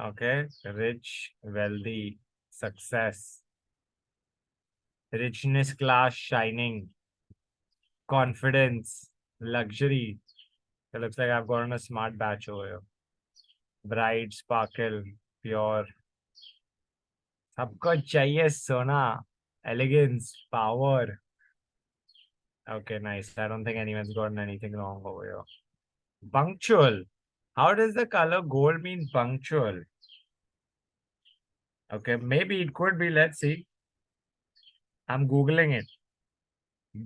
[SPEAKER 1] Okay. Rich, wealthy, success. Richness, class, shining. Confidence, luxury. It looks like I've gotten a smart batch over here. Bright, sparkle, pure. सबको चाहिए सोना. Elegance, power. Okay, nice. I don't think anyone's gotten anything wrong over here. Punctual. How does the color gold mean punctual? Okay, maybe it could be. Let's see. I'm Googling it.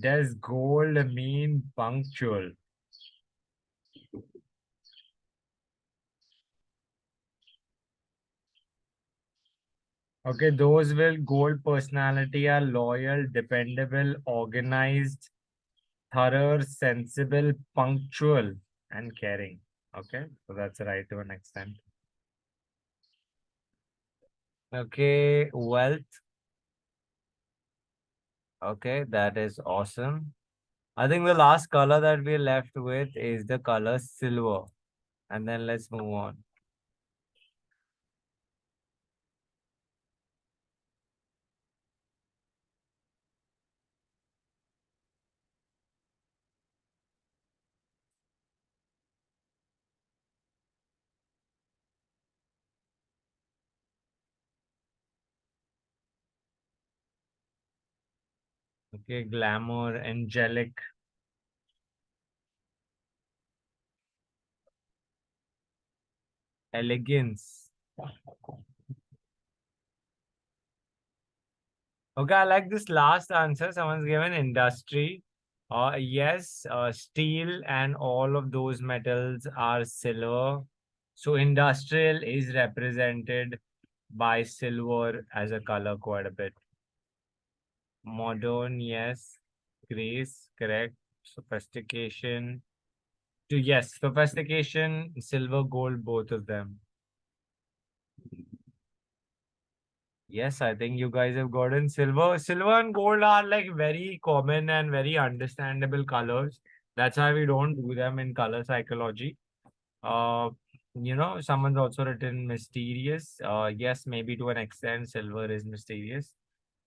[SPEAKER 1] Does gold mean punctual? Okay, those with gold personality are loyal, dependable, organized, thorough, sensible, punctual, and caring. Okay, so that's right to an extent. Okay, wealth. Okay, that is awesome. I think the last color that we're left with is the color silver. And then let's move on. Okay, glamour, angelic. Elegance. Okay, I like this last answer. Someone's given industry. Yes, steel and all of those metals are silver. So industrial is represented by silver as a color quite a bit. Modern, yes. Grace, correct. Sophistication. To yes, sophistication, silver, gold, both of them. Yes, I think you guys have gotten silver. Silver and gold are like very common and very understandable colors. That's why we don't do them in color psychology. Uh, someone's also written mysterious. Yes, maybe to an extent, silver is mysterious.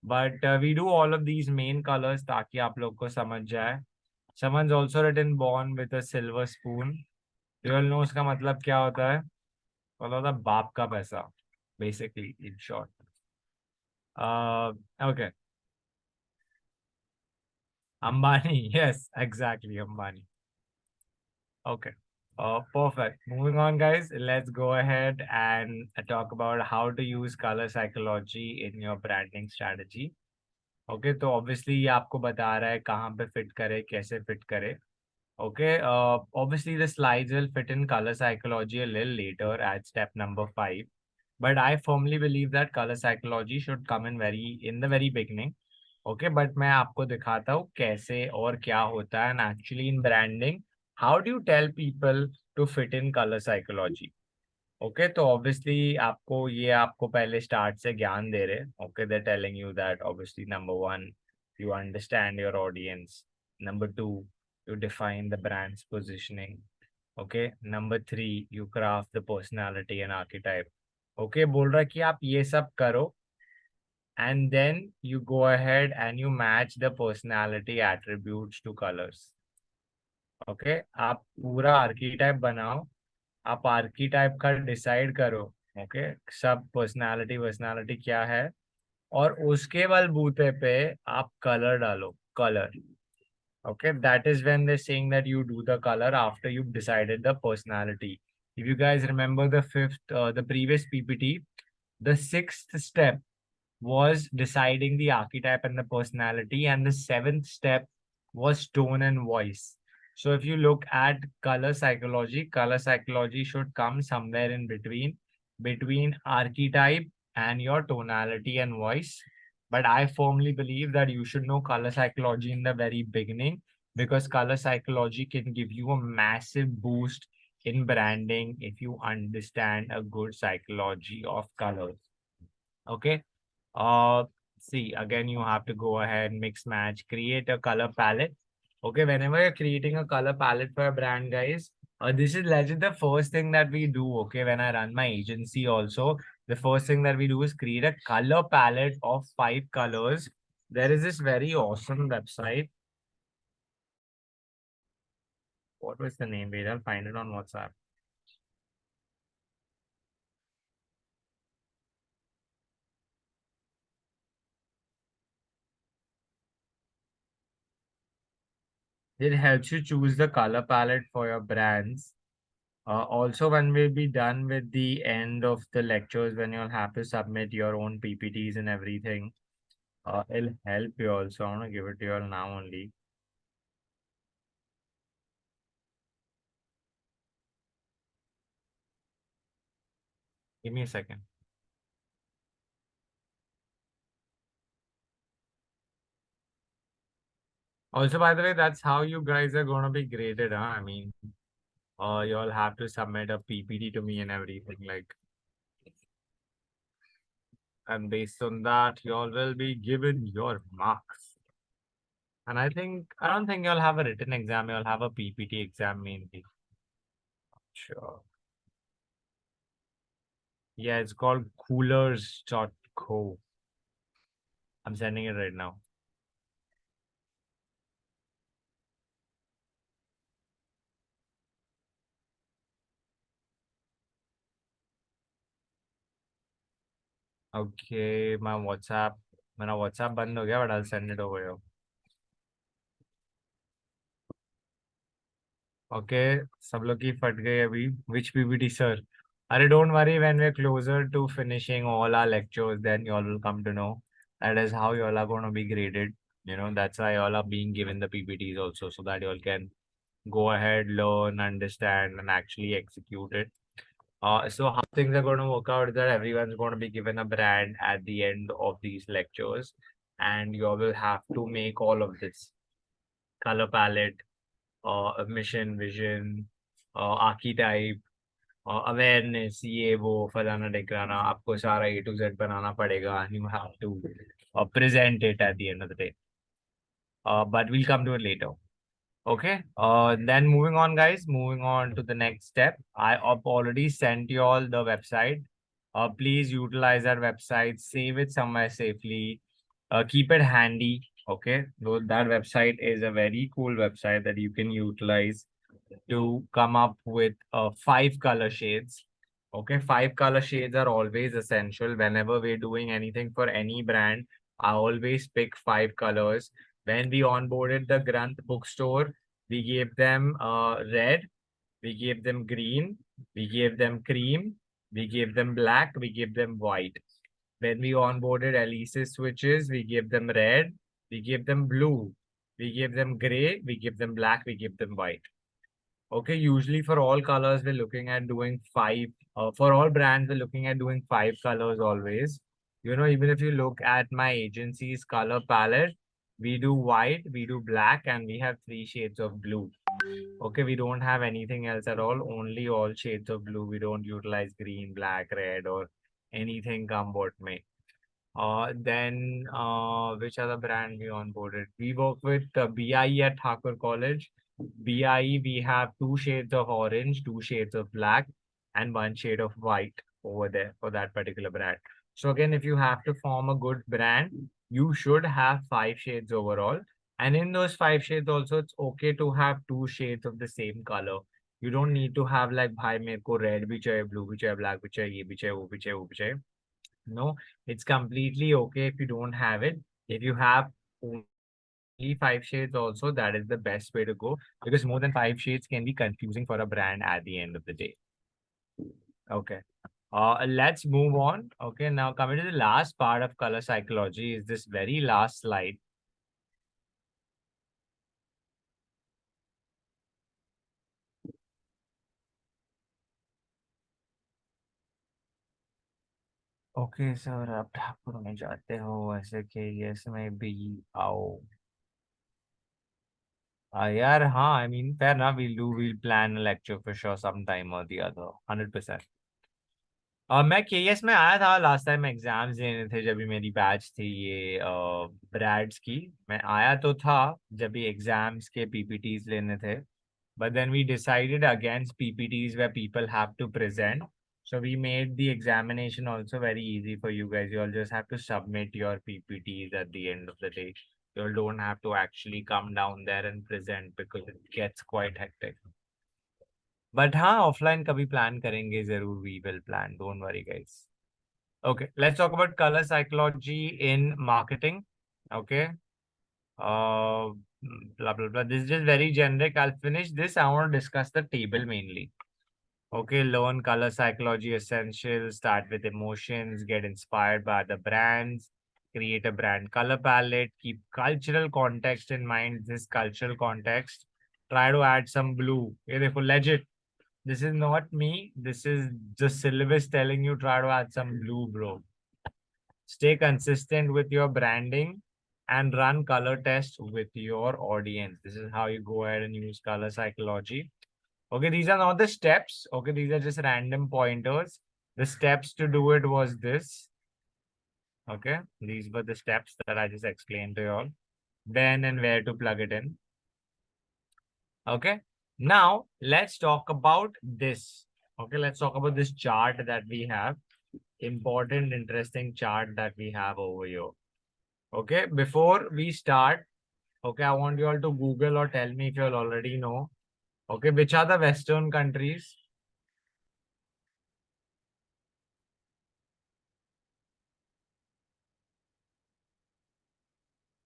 [SPEAKER 1] But we do all of these main colors ताकि आप लोग को समझ जाए. Someone's also written born with a silver spoon. You all know उसका मतलब क्या होता है? मतलब होता है बाप का पैसा, basically, in short. Okay. Ambani. Yes, exactly. Ambani. Okay. Perfect. Moving on, guys. Let's go ahead and talk about how to use color psychology in your branding strategy. Okay, तो obviously ये आपको बता रहा है कहाँ पे fit करे, कैसे fit करे. Okay, obviously the slides will fit in color psychology a little later at step number 5. But I firmly believe that color psychology should come in the very beginning. Okay, but मैं आपको दिखाता हूँ कैसे और क्या होता है, and actually in branding, how do you tell people to fit in color psychology? Okay तो ऑब्वियसली आपको पहले स्टार्ट से ज्ञान दे रहे okay they telling you that obviously number 1 you understand your audience, number 2 you define the brands positioning, okay number 3 you craft the personality and archetype. Okay बोल रहा है कि आप ये सब करो and then you go ahead and you match the personality attributes to colors. Okay आप पूरा आर्कीटाइप बनाओ, आप आर्कीटाइप का डिसाइड करो, ओके सब पर्सनालिटी क्या है, और उसके बलबूते पे आप कलर डालो, colour. Okay, that is when they're saying that you do the color after you've decided the personality. If you guys remember the previous PPT, the 6th step was deciding the archetype and the personality, and the 7th step was tone and voice. So if you look at color psychology should come somewhere in between archetype and your tonality and voice. But I firmly believe that you should know color psychology in the very beginning, because color psychology can give you a massive boost in branding if you understand a good psychology of colors. Okay. Uh, See, again, you have to go ahead, mix match, create a color palette. Okay, whenever you're creating a color palette for a brand, guys, this is legit the first thing that we do. Okay, when I run my agency, also, the first thing that we do is create a color palette of 5 colors. There is this very awesome website. What was the name? Wait, I'll find it on WhatsApp. It helps you choose the color palette for your brands. Also, when we'll be done with the end of the lectures, when you'll have to submit your own PPTs and everything, it'll help you also. I want to give it to you all now only. Give me a second. Also, by the way, that's how you guys are going to be graded. Huh? I mean, you all have to submit a PPT to me and everything. And based on that, you all will be given your marks. And I don't think you'll have a written exam. You'll have a PPT exam mainly. Sure. Yeah, it's called coolers.co. I'm sending it right now. Okay, मेरा WhatsApp बंद हो गया, but I'll send it over here. Okay, सब लोग की फट गई अभी. Which PPT, sir? अरे don't worry, when we're closer to finishing all our lectures, then you all will come to know. That is how you all are going to be graded. That's why you all are being given the PPTs also, so that you all can go ahead, learn, understand, and actually execute it. So how things are going to work out is that everyone's going to be given a brand at the end of these lectures, and you all will have to make all of this color palette, mission, vision, archetype, awareness, ये वो फलाना ढिकाना, आपको सारा A to Z बनाना पड़ेगा, and you have to present it at the end of the day. But we'll come to it later. Okay, then moving on, guys, moving on to the next step. I have already sent you all the website. Please utilize that website, save it somewhere safely, keep it handy. Okay, though that website is a very cool website that you can utilize to come up with 5 color shades. Okay, 5 color shades are always essential whenever we're doing anything for any brand. I always pick 5 colors. When we onboarded the Granth bookstore, we gave them red, we gave them green, we gave them cream, we gave them black, we gave them white. When we onboarded Alice's switches, we gave them red, we gave them blue, we give them gray, we give them black, we give them white. Okay, usually for all colors, we're looking at doing five. For all brands, we're looking at doing five colors always. You know, even if you look at my agency's color palette, we do white, we do black, and we have three shades of blue. Okay, we don't have anything else at all, only all shades of blue. We don't utilize green, black, red, or anything come what may. Then which other brand we onboarded? We work with BIE at Thakur College. BIE, we have two shades of orange, two shades of black, and one shade of white over there for that particular brand. So again, if you have to form a good brand, you should have five shades overall. And in those five shades also, it's okay to have two shades of the same color. You don't need to have like, bhai, mere ko red bhi chahiye, blue bhi chahiye, black bhi chahiye, ye bhi chahiye, wo bhi chahiye, wo bhi chahiye. No, it's completely okay if you don't have it. If you have only five shades also, that is the best way to go, because more than five shades can be confusing for a brand at the end of the day. Okay. Let's move on. Okay, now coming to the last part of color psychology is this very last slide. Okay, sir, आप ठाकुर में जाते हो ऐसे के yes में भी आओ. यार हाँ, I mean fair enough, we'll plan a lecture for sure sometime or the other, 100%. मैं केएस में आया था लास्ट टाइम एग्जाम्स देने थे, जब भी मेरी बैच थी ये ब्रैड्स की. मैं आया तो था जब भी एग्जाम्स के पीपीटीज लेने थे, but then we decided against PPTs where people have to present. So we made the examination also very easy for you guys. You all just have to submit your PPTs at the end of the day. You all don't have to actually come down there and present because it gets quite hectic. But हाँ, offline कभी plan करेंगे जरूर. We will plan. Don't worry, guys. Okay, let's talk about color psychology in marketing. Okay. Blah blah blah. This is just very generic. I'll finish this. I want to discuss the table mainly. Okay, learn color psychology essentials. Start with emotions. Get inspired by the brands. Create a brand color palette. Keep cultural context in mind. This cultural context. Try to add some blue. ये देखो legit. This is not me. This is the syllabus telling you try to add some blue, bro. Stay consistent with your branding and run color tests with your audience. This is how you go ahead and use color psychology. Okay, these are not the steps. Okay, these are just random pointers. The steps to do it was this. Okay, these were the steps that I just explained to you all. When and where to plug it in. Okay, now let's talk about this. Okay, let's talk about this chart that we have. Important, interesting chart that we have over here. Okay, before we start, okay, I want you all to Google or tell me if you all already know. Okay, which are the Western countries?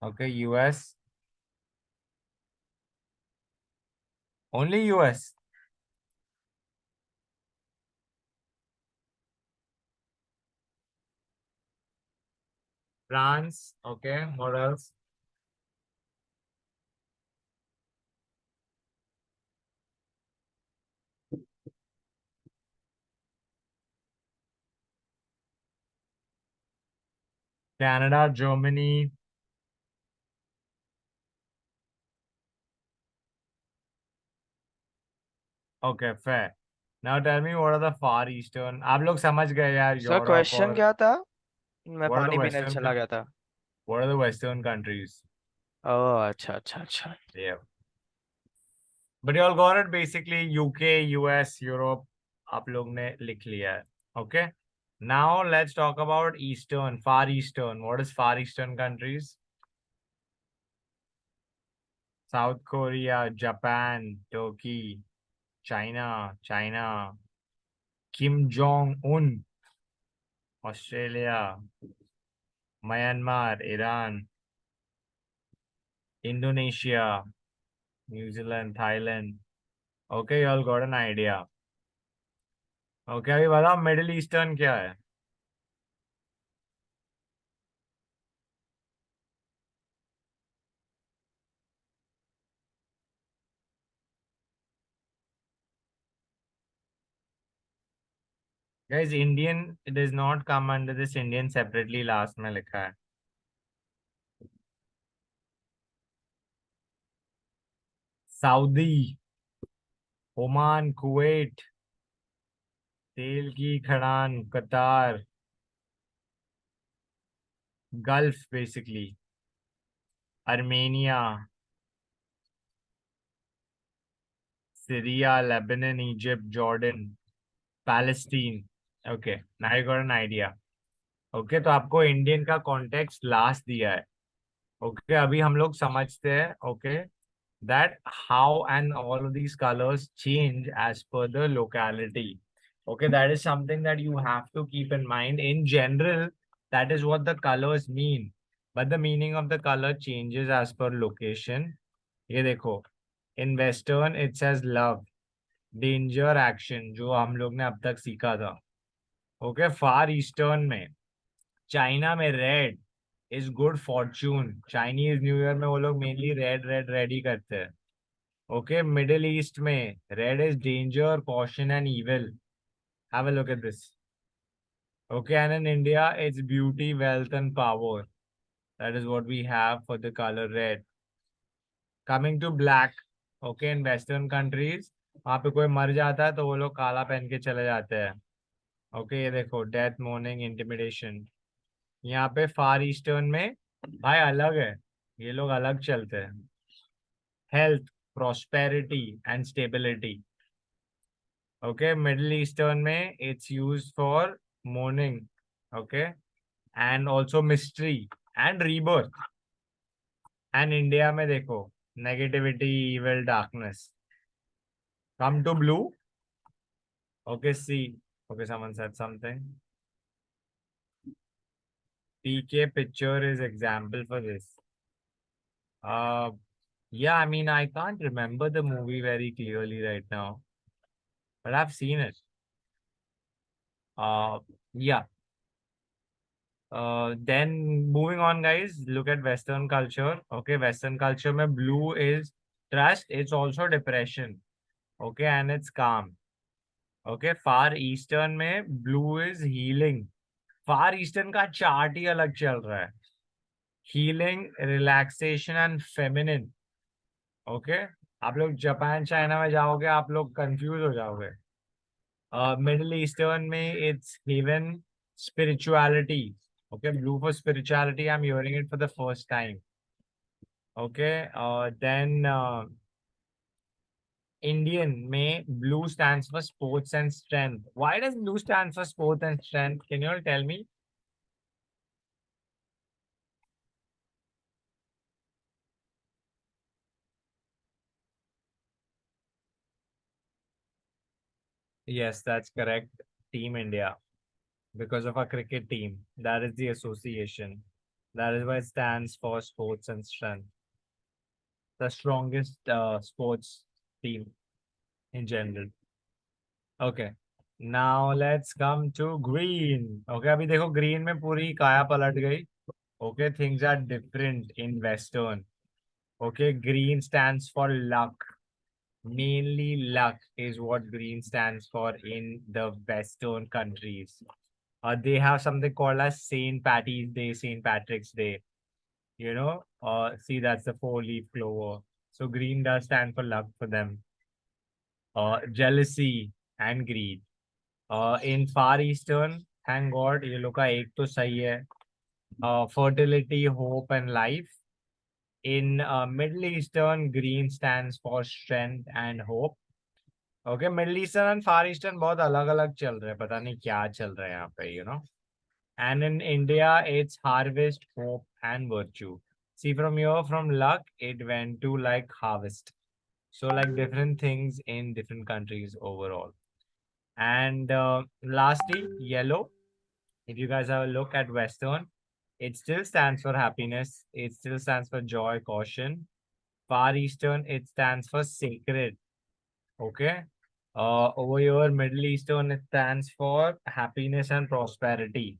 [SPEAKER 1] Okay, US. Only US. France. Okay, what else? Canada, Germany. Okay, fair. Now tell me what are the Far Eastern? आप लोग समझ गए यार,
[SPEAKER 5] sir
[SPEAKER 1] Europe
[SPEAKER 5] question
[SPEAKER 1] और
[SPEAKER 5] क्या था? मैं
[SPEAKER 1] what are the
[SPEAKER 5] पानी पीने
[SPEAKER 1] Western
[SPEAKER 5] चला गया था.
[SPEAKER 1] what are the Western countries?
[SPEAKER 5] ओह अच्छा अच्छा अच्छा.
[SPEAKER 1] Yeah. But you all got it basically. UK, US, Europe. आप लोग ने लिख लिया है. Okay. Now let's talk about Eastern, Far Eastern. What is Far Eastern countries? South Korea, Japan, Turkey, China, Kim Jong-un, Australia, Myanmar, Iran, Indonesia, New Zealand, Thailand. Okay, you all got an idea. Okay, अभी बताओ middle eastern क्या है? Guys, Indian does not come under this Indian separately. Last में लिखा है. Saudi, Oman, Kuwait, तेल की खदान, कतार, Gulf basically, Armenia, Syria, Lebanon, Egypt, Jordan, Palestine. Okay, now you got an idea. Okay, तो आपको इंडियन का कॉन्टेक्स्ट लास्ट दिया है. Okay, अभी हम लोग समझते हैं. Okay, that how and all of these colors change as per the locality. Okay, that is something that you have to keep in mind. In general, that is what the colors mean, but the meaning of the color changes as per location. ये देखो, in western it says love, danger, action, जो हम लोग ने अब तक सीखा था. Okay, far eastern में, चाइना में red is good fortune. Chinese New Year में वो लोग मेनली रेड रेड रेड ही करते हैं. ओके, मिडिल ईस्ट में red is danger, caution and evil. Have a look at this. Okay, and in India it's beauty, wealth and power. That is what we have for the colour red. Coming to black. Okay, in western countries वहां पे कोई मर जाता है तो वो लोग काला पहन के चले जाते हैं. ओके, ये देखो, डेथ, मोर्निंग, इंटिमिडेशन. यहाँ पे फार ईस्टर्न में भाई अलग है, ये लोग अलग चलते हैं. Health, prosperity and stability. Okay, middle eastern में it's use for mourning. Okay, and also mystery and rebirth. And India में देखो, negativity, evil, darkness. Come to blue. Okay, see. Okay, someone said something. PK picture is example for this. Yeah, I mean, I can't remember the movie very clearly right now, but I've seen it. Yeah. Then moving on, guys, look at Western culture. Okay, Western culture mein blue is trust. It's also depression. Okay, and it's calm. Okay, Far Eastern में blue is healing. Far Eastern का chart ही अलग चल रहा है. Healing, relaxation and feminine. Okay, आप लोग Japan China में जाओगे, आप लोग कंफ्यूज हो जाओगे. मिडिल ईस्टर्न में it's heaven, spirituality. Okay, blue for spirituality. I am hearing it for the first time. Okay, then Indian में blue stands for sports and strength. Why does blue stand for sports and strength? Can you all tell me? Yes, that's correct. Team India. Because of our cricket team. That is the association. That is why it stands for sports and strength. The strongest sports team in general. Okay. Now let's come to green. Okay, अभी देखो green में पूरी काया पलट गई. Okay, things are different in Western. Okay, green stands for luck. Mainly luck is what green stands for in the Western countries. They have something called as Saint Patty's Day, Saint Patrick's Day. You know, see, that's the 4-leaf clover. So green does stand for luck for them. Jealousy and greed. In Far Eastern, thank God, ये लोग का एक तो सही है. Fertility, hope and life. In Middle Eastern, green stands for strength and hope. Okay, Middle Eastern and Far Eastern बहुत अलग-अलग चल रहे हैं, पता नहीं क्या चल रहा है यहाँ पे, you know. And in India, it's harvest, hope, and virtue. See, from here, from luck, it went to like harvest. So, like different things in different countries overall. And lastly, yellow. If you guys have a look at Western, it still stands for happiness. It still stands for joy, caution. Far Eastern, it stands for sacred. Okay. Over here, Middle Eastern, it stands for happiness and prosperity.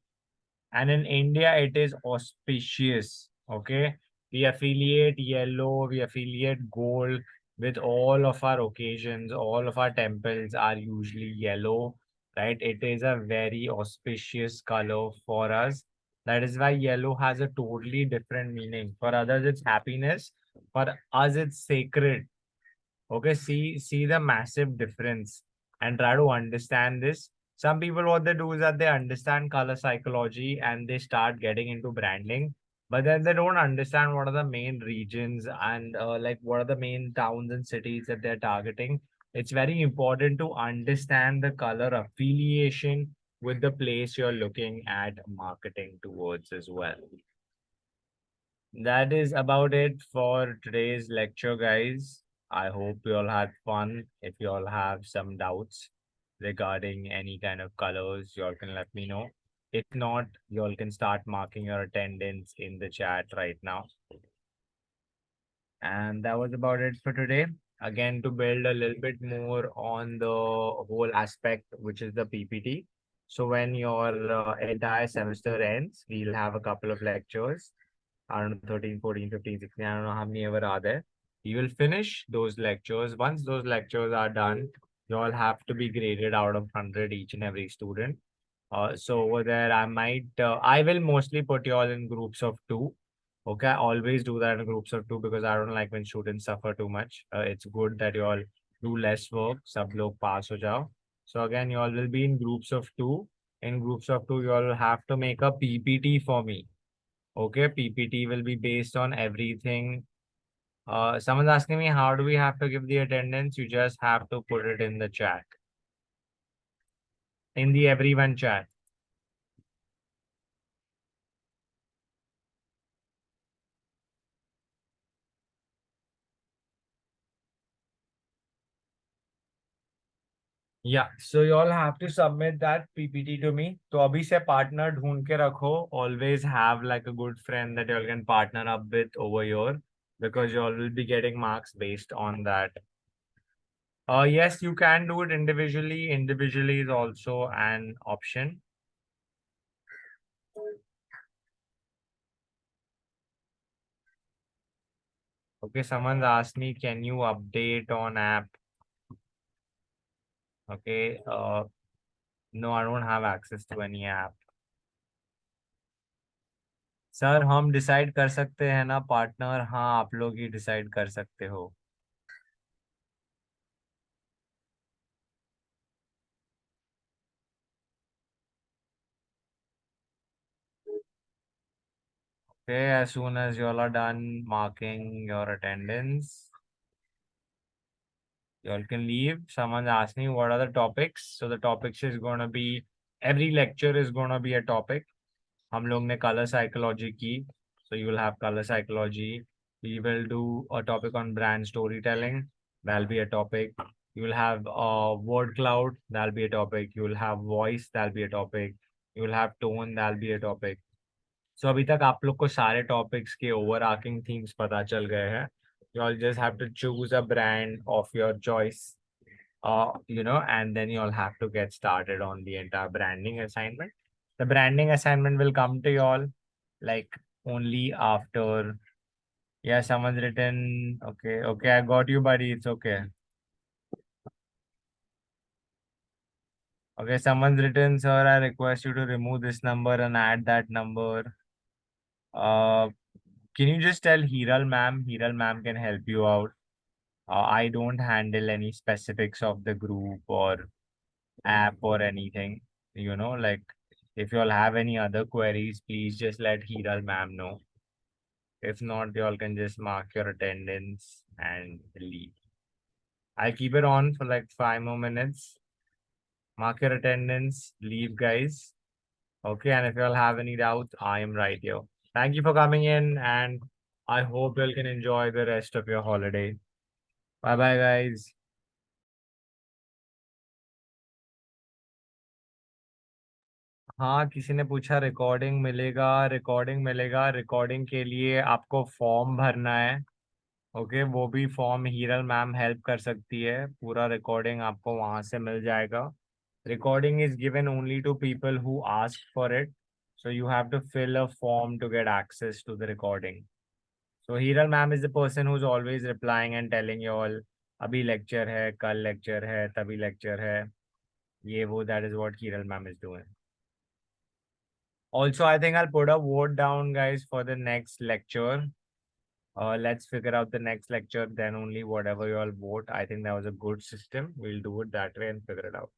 [SPEAKER 1] And in India, it is auspicious. Okay, we affiliate yellow, we affiliate gold with all of our occasions. All of our temples are usually yellow. right? It is a very auspicious color for us. That is why yellow has a totally different meaning. For others, it's happiness. For us, it's sacred. Okay, see the massive difference and try to understand this. Some people, what they do is that they understand color psychology and they start getting into branding, but then they don't understand what are the main regions and like what are the main towns and cities that they're targeting. It's very important to understand the color affiliation with the place you're looking at marketing towards as well. That is about it for today's lecture, guys. I hope you all had fun. If you all have some doubts regarding any kind of colors, you all can let me know. If not, you all can start marking your attendance in the chat right now. And that was about it for today. Again, to build a little bit more on the whole aspect, which is the PPT. So when your entire semester ends, we'll have a couple of lectures. I don't know, 13, 14, 15, 16, I don't know how many ever are there. You will finish those lectures. Once those lectures are done, you all have to be graded out of 100 each and every student. So over there, I will mostly put you all in groups of two. Okay, I always do that in groups of two because I don't like when students suffer too much. It's good that you all do less work, sab log pass ho jao. So again, you all will be in groups of two. In groups of two, you all have to make a PPT for me. Okay, PPT will be based on everything. Someone's asking me, how do we have to give the attendance? You just have to put it in the chat, in the everyone chat. Yeah, so you all have to submit that PPT to me. तो अभी से partner ढूंढ के रखो. Always have like a good friend that you all can partner up with over here because you all will be getting marks based on that. Yes, you can do it individually. Individually is also an option. Okay, someone's asked me, can you update on app? Okay, no, I don't have access to any app. Sir हम decide कर सकते हैं ना partner? हाँ, आप लोग ही decide कर सकते हो. Okay, as soon as you all are done marking your attendance, you all can leave. Someone's asked me what are the topics. So the topics is going to be, every lecture is going to be a topic. हम लोग ने color psychology की, so you will have color psychology. We will do a topic on brand storytelling. That'll be a topic. You will have word cloud. That'll be a topic. You will have voice. That'll be a topic. You will have tone. That'll be a topic. So अभी तक आप लोग को सारे topics के overarching themes पता चल गए हैं. You all just have to choose a brand of your choice. And then you all have to get started on the entire branding assignment. The branding assignment will come to you all like only after. Yeah, someone's written. Okay, I got you, buddy. It's okay. Okay, someone's written, sir, I request you to remove this number and add that number. Can you just tell Hiral ma'am? Hiral ma'am can help you out. I don't handle any specifics of the group or app or anything. Like if you all have any other queries, please just let Hiral ma'am know. If not, you all can just mark your attendance and leave. I'll keep it on for like 5 more minutes. Mark your attendance, leave, guys. Okay, and if you all have any doubts, I am right here. Thank you for coming in, and I hope you all can enjoy the rest of your holiday. Bye bye, guys. हाँ, किसी ने पूछा recording मिलेगा. Recording के लिए आपको form भरना है. ओके, वो भी फॉर्म हीरल मैम हेल्प कर सकती है. पूरा रिकॉर्डिंग आपको वहां से मिल जाएगा. Recording is given only to people who ask for it. So you have to fill a form to get access to the recording. So Hiral ma'am is the person who's always replying and telling you all, अभी lecture है, कल lecture है, तभी lecture है. that is what Kiral ma'am is doing. Also, I think I'll put a vote down, guys, for the next lecture. Let's figure out the next lecture, then only whatever you all vote. I think that was a good system. We'll do it that way and figure it out.